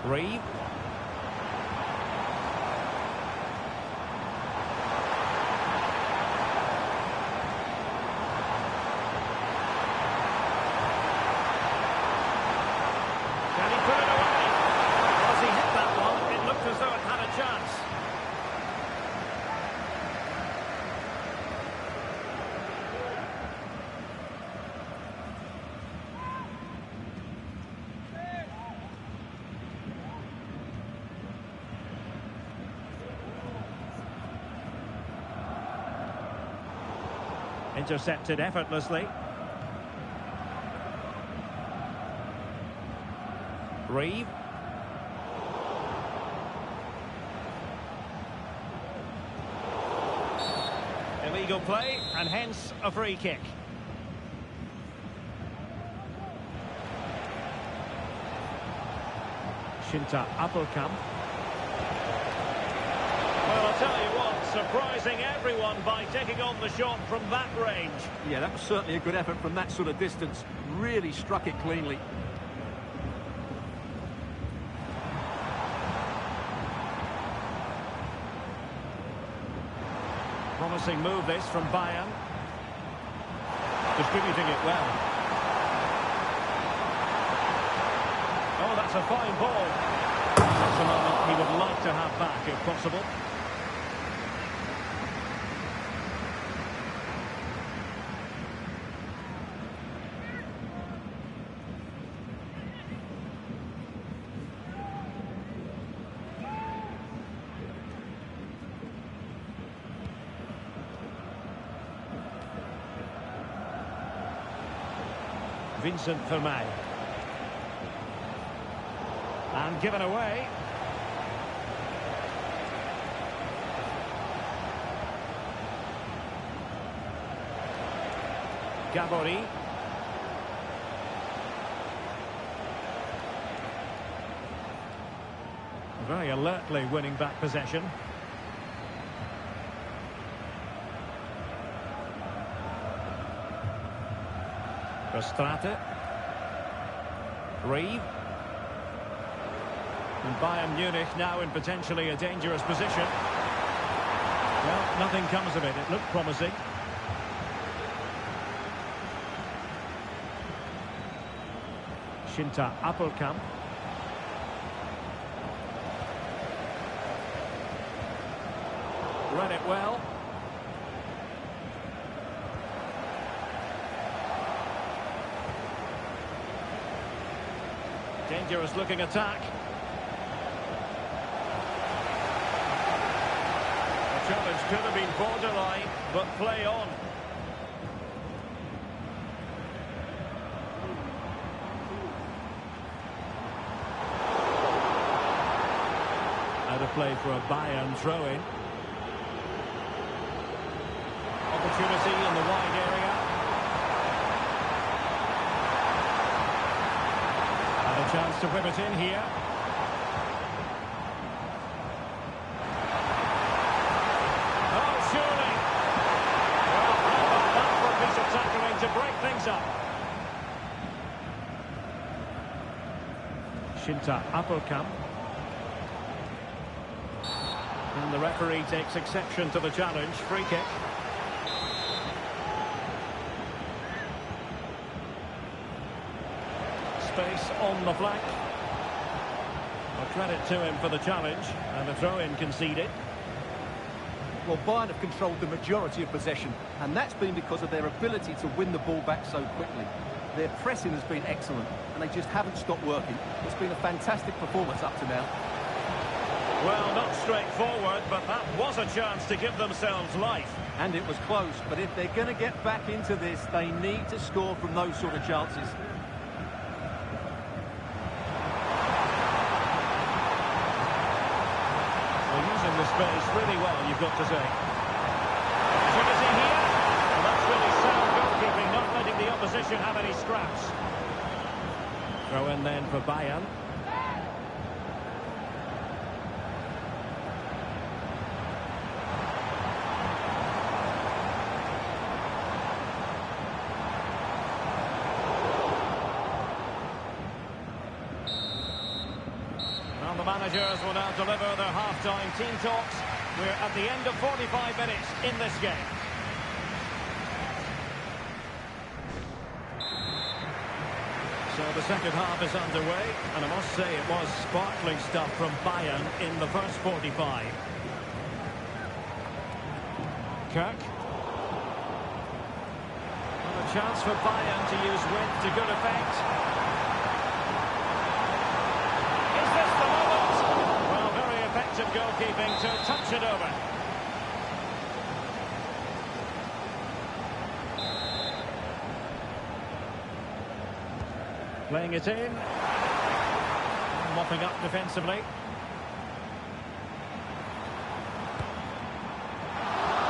Reeve. Can he put it away? As he hit that one, it looked as though it had a chance. Intercepted effortlessly. Reeve. Illegal play, and hence a free kick. Shinta Appelkamp. Well, I'll tell you what, surprising everyone by taking on the shot from that range. Yeah, that was certainly a good effort from that sort of distance. Really struck it cleanly. Promising move this from Bayern. Distributing it well. Oh, that's a fine ball. That's a moment he would like to have back if possible. Vincent Vermaelen. And given away. Gabori. Very alertly winning back possession. Verstraete. Reeve. And Bayern Munich now in potentially a dangerous position. Well, nothing comes of it. It looked promising. Shinta Appelkamp. Read it well. Dangerous looking attack. The challenge could have been borderline, but play on. Out of play for a Bayern throw-in. Opportunity in the wide area. And a chance to whip it in here. Oh, surely. Well, how about that for a piece of tackling to break things up? Shinta Appelkamp. And the referee takes exception to the challenge. Free kick. Space on the flank. Well, credit to him for the challenge, and the throw-in conceded. Well, Bayern have controlled the majority of possession, and that's been because of their ability to win the ball back so quickly. Their pressing has been excellent, and they just haven't stopped working. It's been a fantastic performance up to now. Well, not straightforward, but that was a chance to give themselves life. And it was close, but if they're going to get back into this, they need to score from those sort of chances. The space really well, you've got to say. Opportunity here. Well, that's really sound goalkeeping, not letting the opposition have any scraps. Throw in then for Bayern. The managers will now deliver their half-time team talks. We're at the end of 45 minutes in this game. So the second half is underway, and I must say it was sparkling stuff from Bayern in the first 45. Kirk. And a chance for Bayern to use width to good effect. Goalkeeping to touch it over. Playing it in. Mopping up defensively.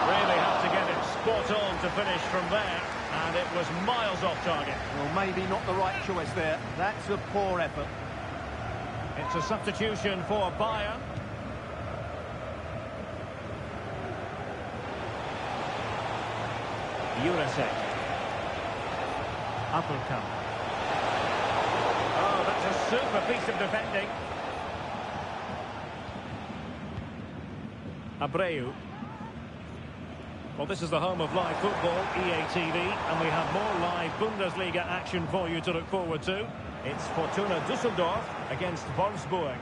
Really have to get it spot on to finish from there. And it was miles off target. Well, maybe not the right choice there. That's a poor effort. It's a substitution for Bayern. Jurasek. Appelkamp. Oh, that's a super piece of defending. Abreu. Well, this is the home of live football, EA TV, and we have more live Bundesliga action for you to look forward to. It's Fortuna Düsseldorf against Wolfsburg.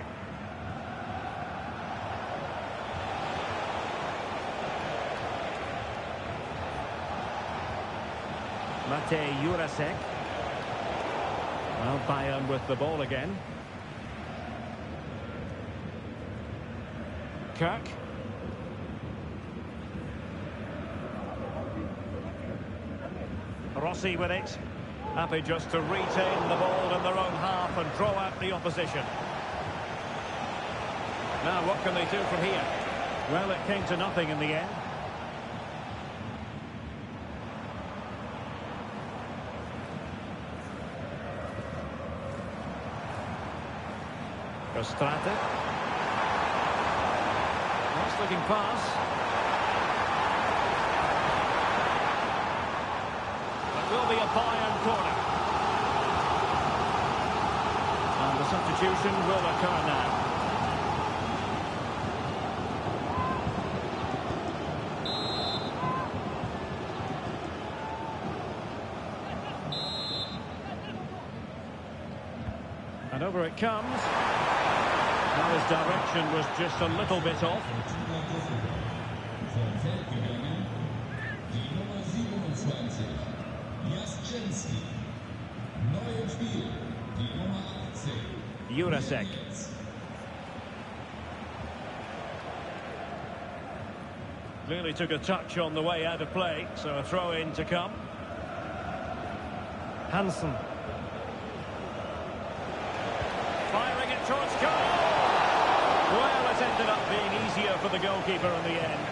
Mate Jurasek. Well, Bayern with the ball again. Kirk. Rossi with it. Happy just to retain the ball in their own half and draw out the opposition. Now, what can they do from here? Well, it came to nothing in the end. Strate. Nice looking pass. It will be a Bayern corner. And the substitution will occur now. And over it comes. Now his direction was just a little bit off. Jurasek. Clearly took a touch on the way out of play, so a throw-in to come. Hansen. Firing it towards goal! Well, it ended up being easier for the goalkeeper in the end.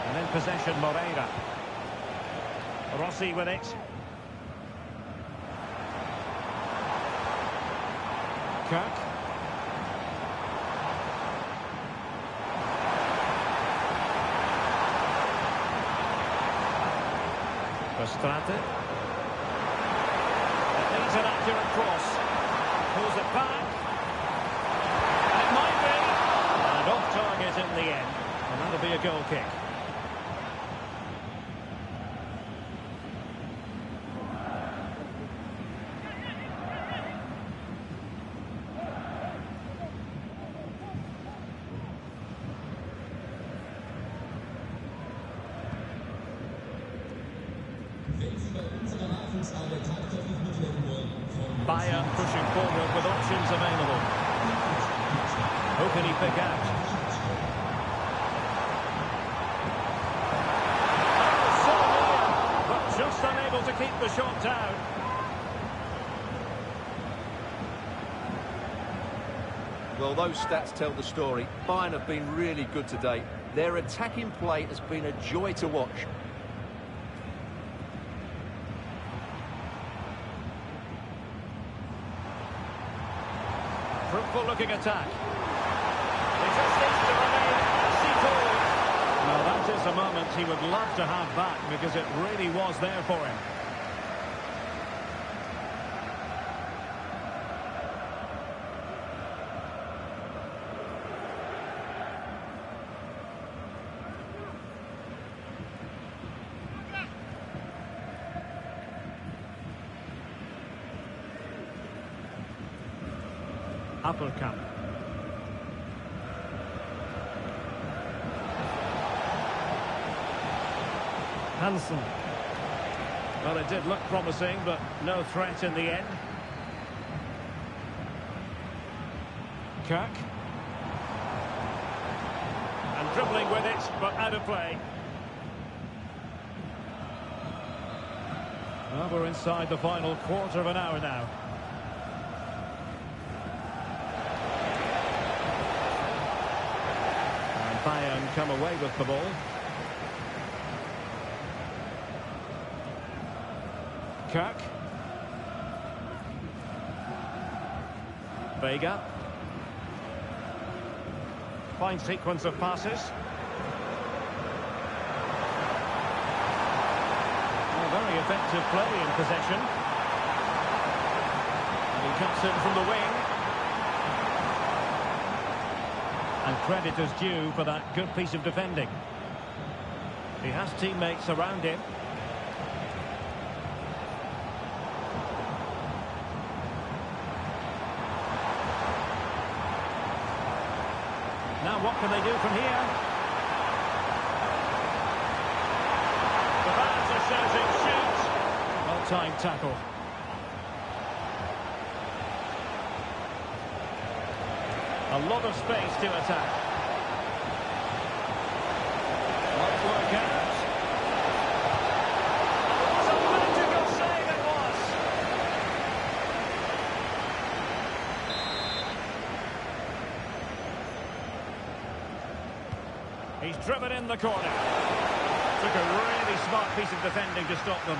And in possession, Moreira. Rossi with it. Kirk. Strate. It needs an accurate cross. Pulls it back. And it might be. And off target in the end. And that'll be a goal kick. Bayern pushing forward with options available. Who can he pick out? So near, but just unable to keep the shot down. Well, those stats tell the story. Bayern have been really good today. Their attacking play has been a joy to watch. Fruitful looking attack. It just needs to remain secure. Now that is a moment he would love to have back because it really was there for him. Uppercut. Hansen. Well, it did look promising, but no threat in the end. Kirk. And dribbling with it, but out of play. Well, we're inside the final quarter of an hour now. Bayern come away with the ball. Kirk. Vega. Fine sequence of passes. Well, very effective play in possession. And he cuts in from the wing. And credit is due for that good piece of defending. He has teammates around him. Now what can they do from here? The fans are shouting, shoot! Well-timed tackle. A lot of space to attack. Won't work out. It's a magical save He's driven in the corner. Took a really smart piece of defending to stop them.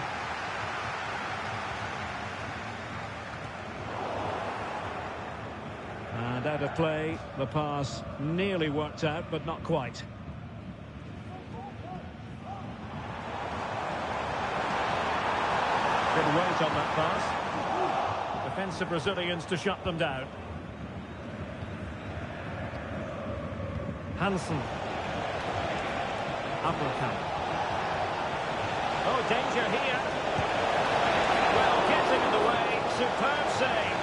And out of play, the pass nearly worked out, but not quite. Good weight on that pass. Defensive Brazilians to shut them down. Hansen. Uppercut. Oh, danger here. Well, getting in the way. Superb save.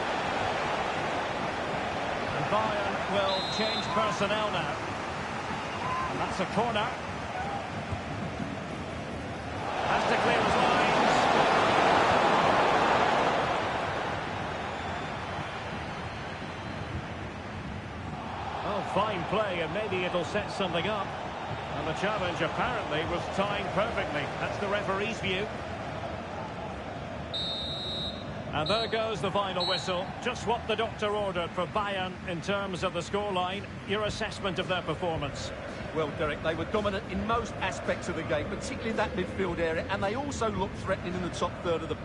And Bayern will change personnel now. And that's a corner. Has to clear his lines. Oh, fine play, and maybe it'll set something up. And the challenge apparently was timed perfectly. That's the referee's view. And there goes the final whistle. Just what the doctor ordered for Bayern in terms of the scoreline. Your assessment of their performance? Well, Derek, they were dominant in most aspects of the game, particularly in that midfield area, and they also looked threatening in the top third of the...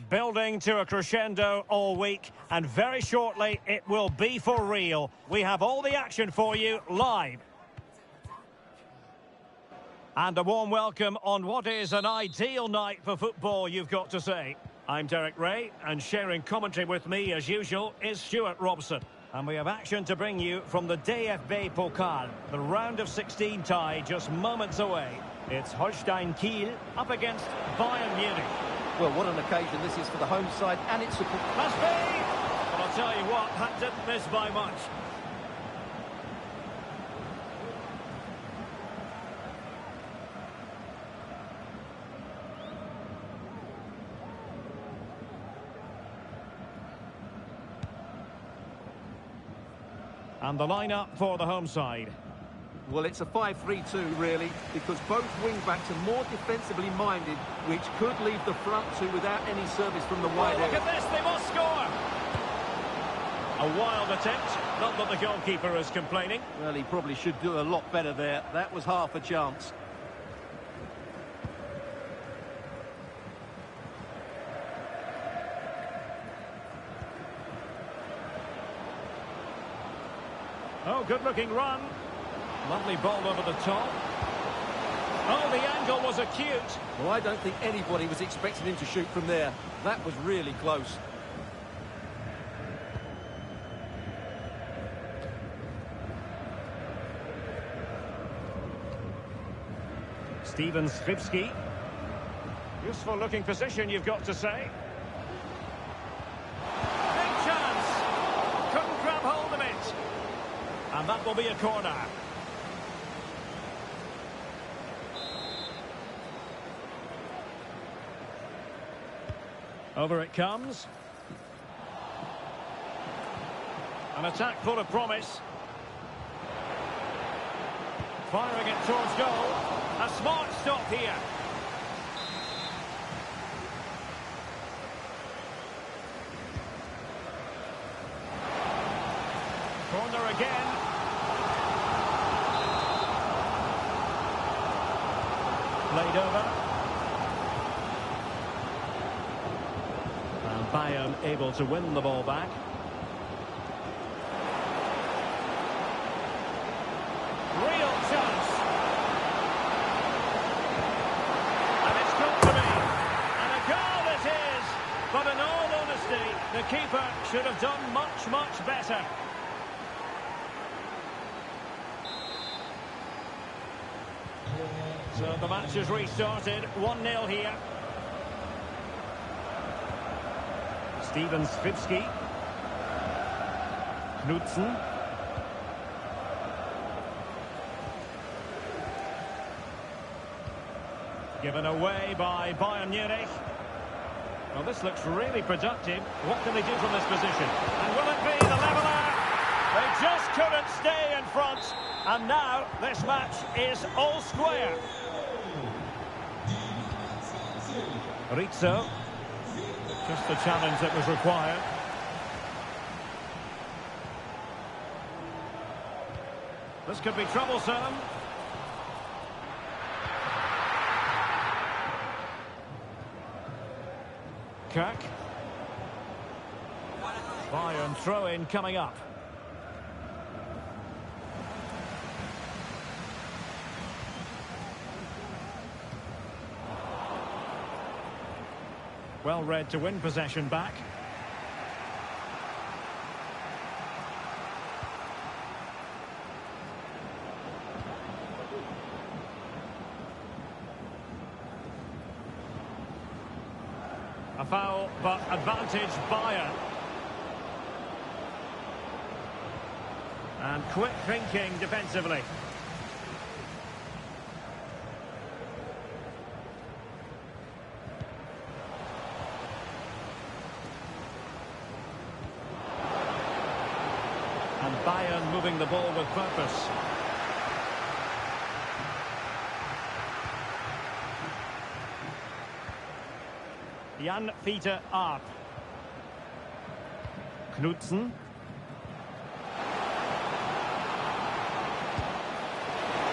Building to a crescendo all week, and very shortly it will be for real. We have all the action for you live. And a warm welcome on what is an ideal night for football, you've got to say. I'm Derek Ray, and sharing commentary with me, as usual, is Stuart Robson. And we have action to bring you from the DFB Pokal, the round of 16 tie just moments away. It's Holstein Kiel up against Bayern Munich. Well, what an occasion this is for the home side, and it's support. Must be! But I'll tell you what, that didn't miss by much. And the lineup for the home side. Well, it's a 5-3-2, really, because both wing-backs are more defensively minded, which could leave the front two without any service from the wide Look area. at this, they must score! A wild attempt, not that the goalkeeper is complaining. Well, he probably should do a lot better there. That was half a chance. Oh, good-looking run. Lovely ball over the top. Oh, the angle was acute. Well, I don't think anybody was expecting him to shoot from there. That was really close. Steven Skripski. Useful-looking position, you've got to say. Big chance. Couldn't grab hold of it. And that will be a corner. Over it comes. An attack full of promise. Firing it towards goal. A smart stop here. Corner again. Played over. And Bayern able to win the ball back. Real chance. And it's got to be. And a goal it is. But in all honesty, the keeper should have done much, much better. So the match has restarted. 1-0 here. Steven Skripski. Knudsen. Given away by Bayern Munich. Well, this looks really productive. What can they do from this position? And will it be the leveller? They just couldn't stay in front. And now this match is all square. Rizzo. Just the challenge that was required. This could be troublesome. Kirk. Bayern throw-in coming up. Well read to win possession back. A foul, but advantage Bayern. And quick thinking defensively. And Bayern moving the ball with purpose. Jan Fiete Arp. Knudsen.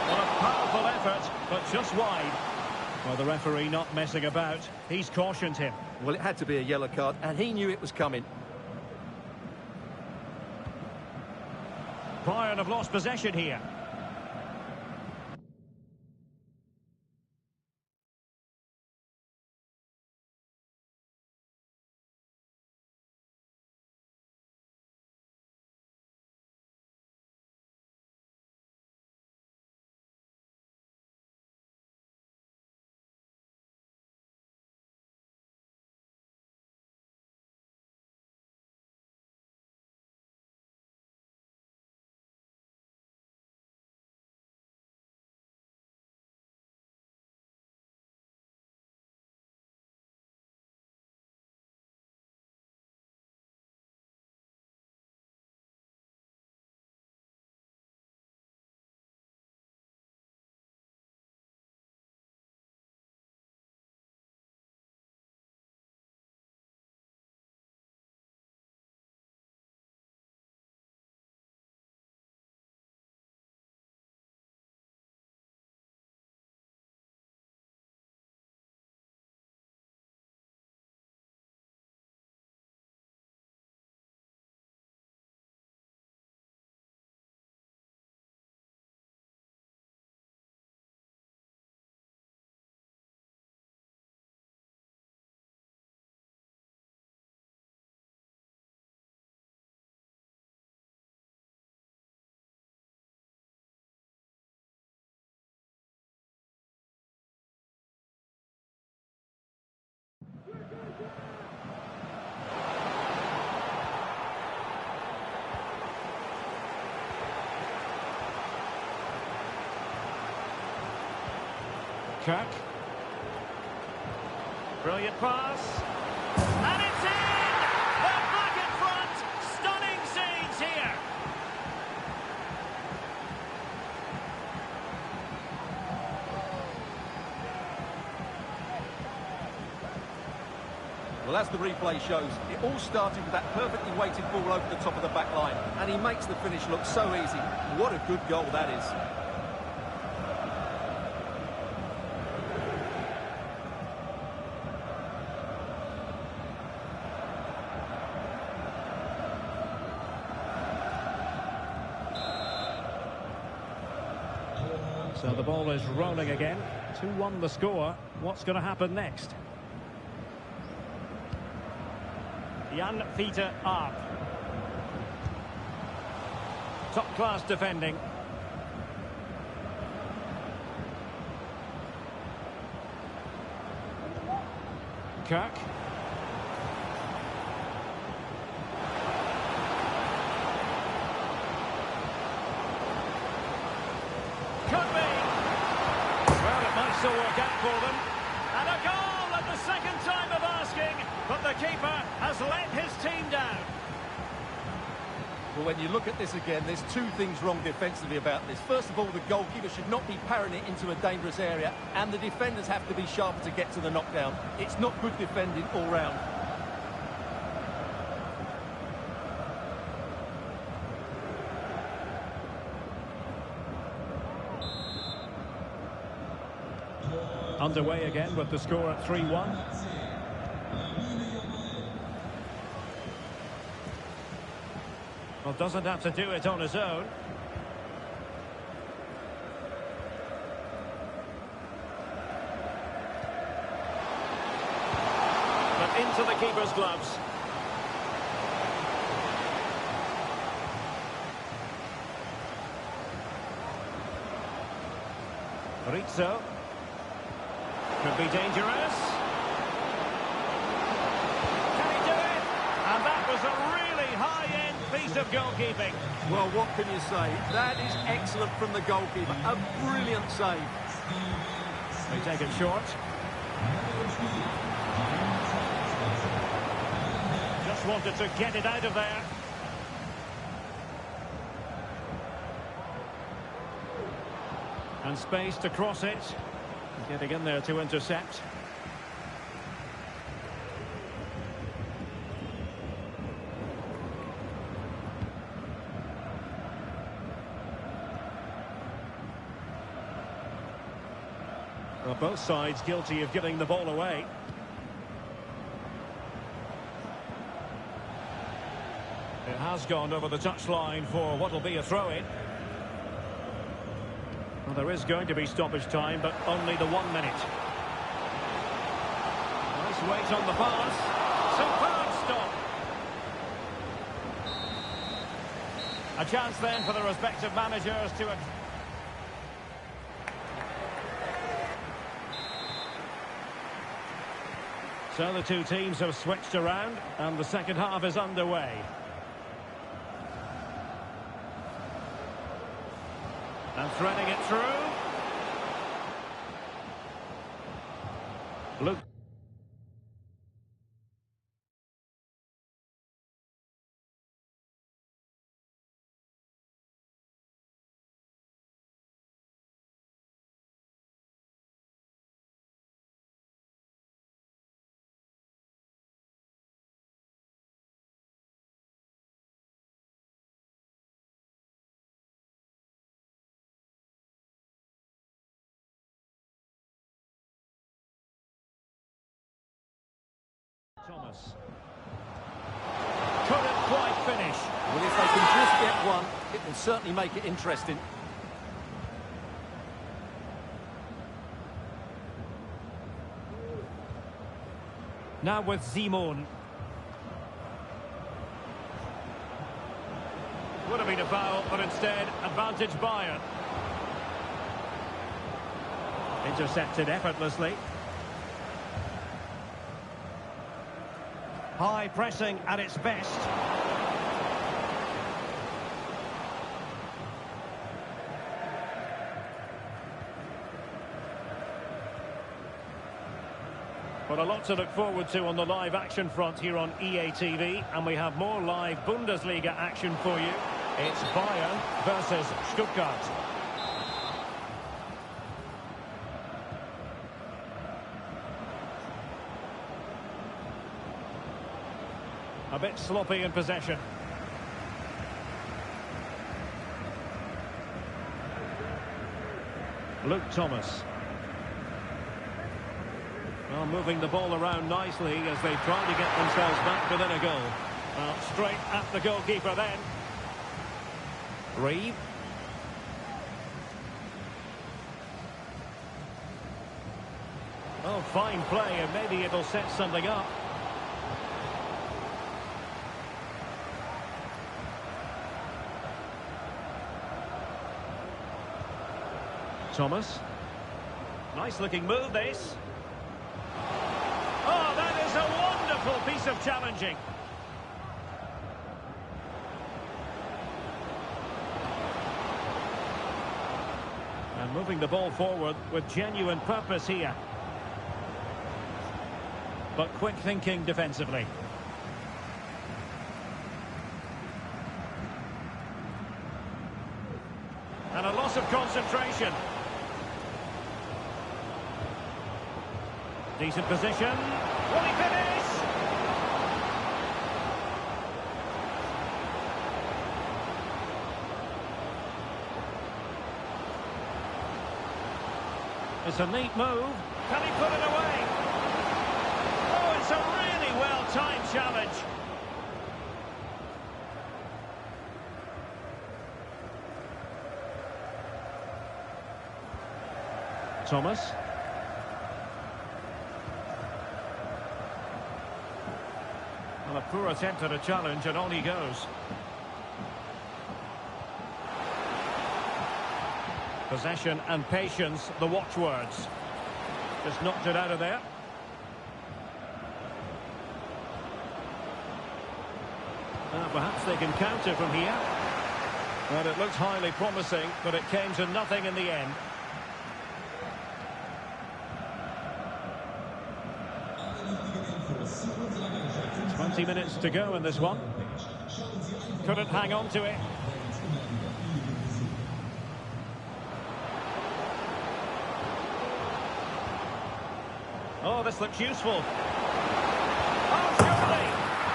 What a powerful effort, but just wide. Well, the referee not messing about. He's cautioned him. Well, it had to be a yellow card, and he knew it was coming. Bayern have lost possession here. Kirk. Brilliant pass. And it's in! They're back in front! Stunning scenes here! Well, as the replay shows, it all started with that perfectly weighted ball over the top of the back line, and he makes the finish look so easy. What a good goal that is. So the ball is rolling again. 2-1 the score. What's going to happen next? Jan Fiete up. Top class defending. Kirk. Could be. Well, it might still work out for them. And a goal at the second time of asking, but the keeper has let his team down. Well, when you look at this again, there's two things wrong defensively about this. First of all, the goalkeeper should not be parrying it into a dangerous area, and the defenders have to be sharper to get to the knockdown. It's not good defending all round. Underway again with the score at 3-1. Well, doesn't have to do it on his own. But into the keeper's gloves. Rizzo. Could be dangerous. Can he do it? And that was a really high-end piece of goalkeeping. Well, what can you say? That is excellent from the goalkeeper. A brilliant save. They take it short. Just wanted to get it out of there. And space to cross it. Getting in there to intercept. Well, both sides guilty of giving the ball away. It has gone over the touchline for what will be a throw-in. Well, there is going to be stoppage time, but only the 1 minute. Nice weight on the pass. Superb stop. A chance then for the respective managers to... So the two teams have switched around, and the second half is underway. And threading it through. Luke. Thomas. Couldn't quite finish. Well, if they can just get one, it will certainly make it interesting. Now with Simon. Would have been a foul, but instead, advantage Bayern. Intercepted effortlessly. High pressing at its best. But a lot to look forward to on the live action front here on EA TV, and we have more live Bundesliga action for you. It's Bayern versus Stuttgart. A bit sloppy in possession. Luke Thomas. Well, moving the ball around nicely as they try to get themselves back within a goal. Well, straight at the goalkeeper then. Reeve. Oh, fine play, and maybe it'll set something up. Thomas. Nice looking move, this. Oh, that is a wonderful piece of challenging. And moving the ball forward with genuine purpose here. But quick thinking defensively. And a loss of concentration. Decent position. Will he finish? It's a neat move. Can he put it away? Oh, it's a really well-timed challenge. Thomas. Well, a poor attempt at a challenge, and on he goes. Possession and patience, the watchwords. Just knocked it out of there. Perhaps they can counter from here. Well, it looked highly promising, but it came to nothing in the end. 20 minutes to go in this one. Couldn't hang on to it. Oh, this looks useful. Oh, surely!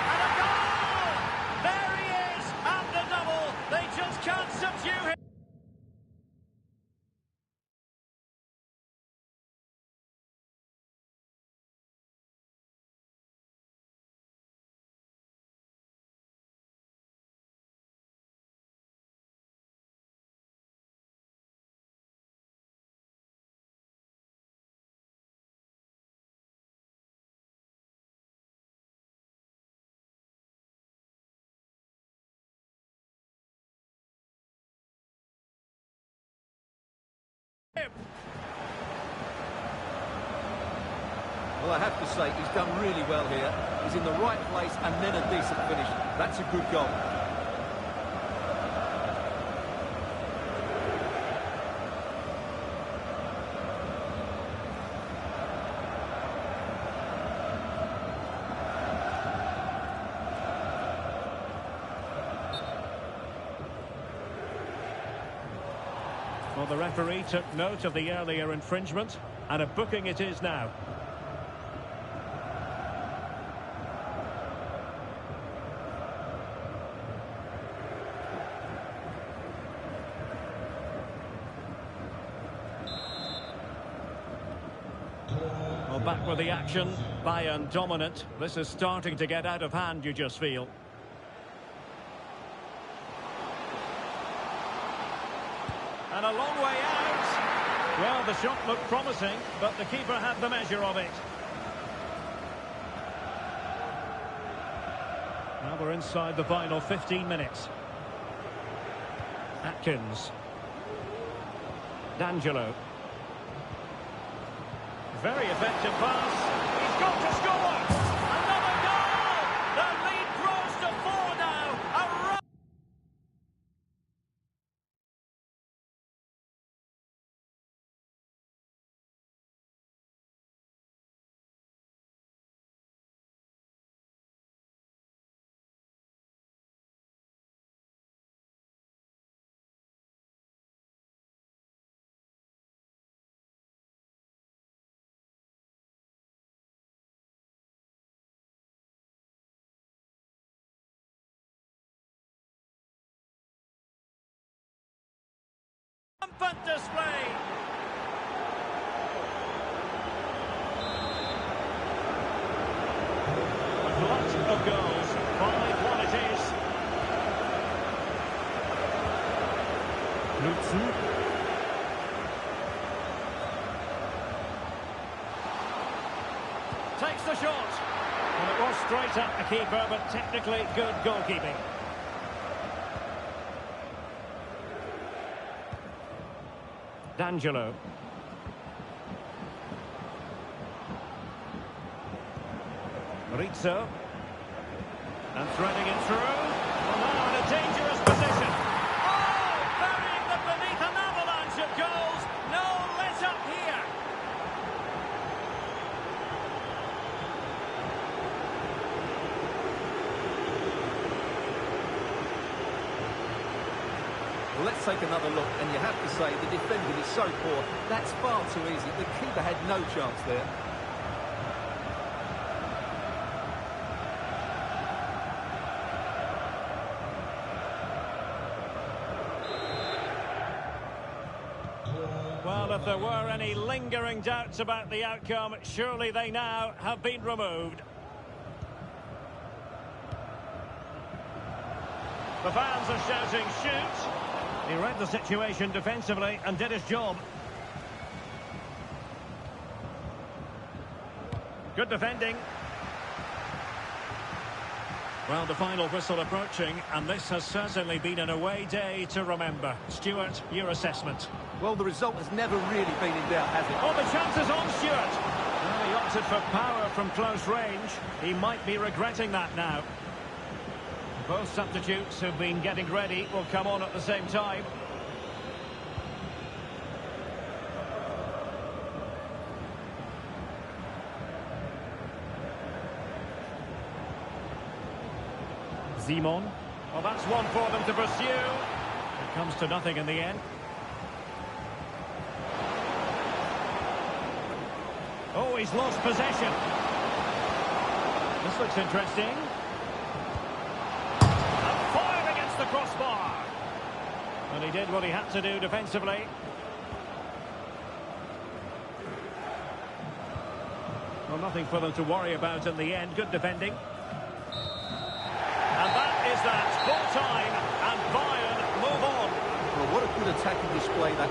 And a goal! There he is! At the double! They just can't subdue him! Well, I have to say, he's done really well here. He's in the right place and then a decent finish. That's a good goal. Well, the referee took note of the earlier infringement, and a booking it is now. Well, back with the action. Bayern dominant. This is starting to get out of hand, you just feel. And a long way out. Well, the shot looked promising, but the keeper had the measure of it. Now we're inside the final 15 minutes. Atkins. D'Angelo. Very effective pass. He's got to score! Another goal! The lead grows to 4 now. A run. Triumphant display. A lot of goals. 5-1 it is. Lutzu. Takes the shot. And it was straight at the keeper, but technically good goalkeeping. D'Angelo. Rizzo. And threading it through. Well, now in a dangerous position. Oh! Burying them beneath an avalanche of goals. No let up here. Well, let's take another look, and you have to say the defending is so poor. That's far too easy. The keeper had no chance there. Well, if there were any lingering doubts about the outcome, surely they now have been removed. The fans are shouting, shoot! He read the situation defensively and did his job. Good defending. Well, the final whistle approaching, and this has certainly been an away day to remember. Stuart, your assessment? Well, the result has never really been in doubt, has it? Oh, the chance is on Stuart. Well, he opted for power from close range. He might be regretting that now. Both substitutes who've been getting ready will come on at the same time. Simon. Well, that's one for them to pursue. It comes to nothing in the end. Oh, he's lost possession. This looks interesting. The crossbar, and he did what he had to do defensively. Well, nothing for them to worry about in the end. Good defending, and that is that. Full time, and Bayern move on. Well, what a good attacking display that.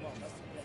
Well, that's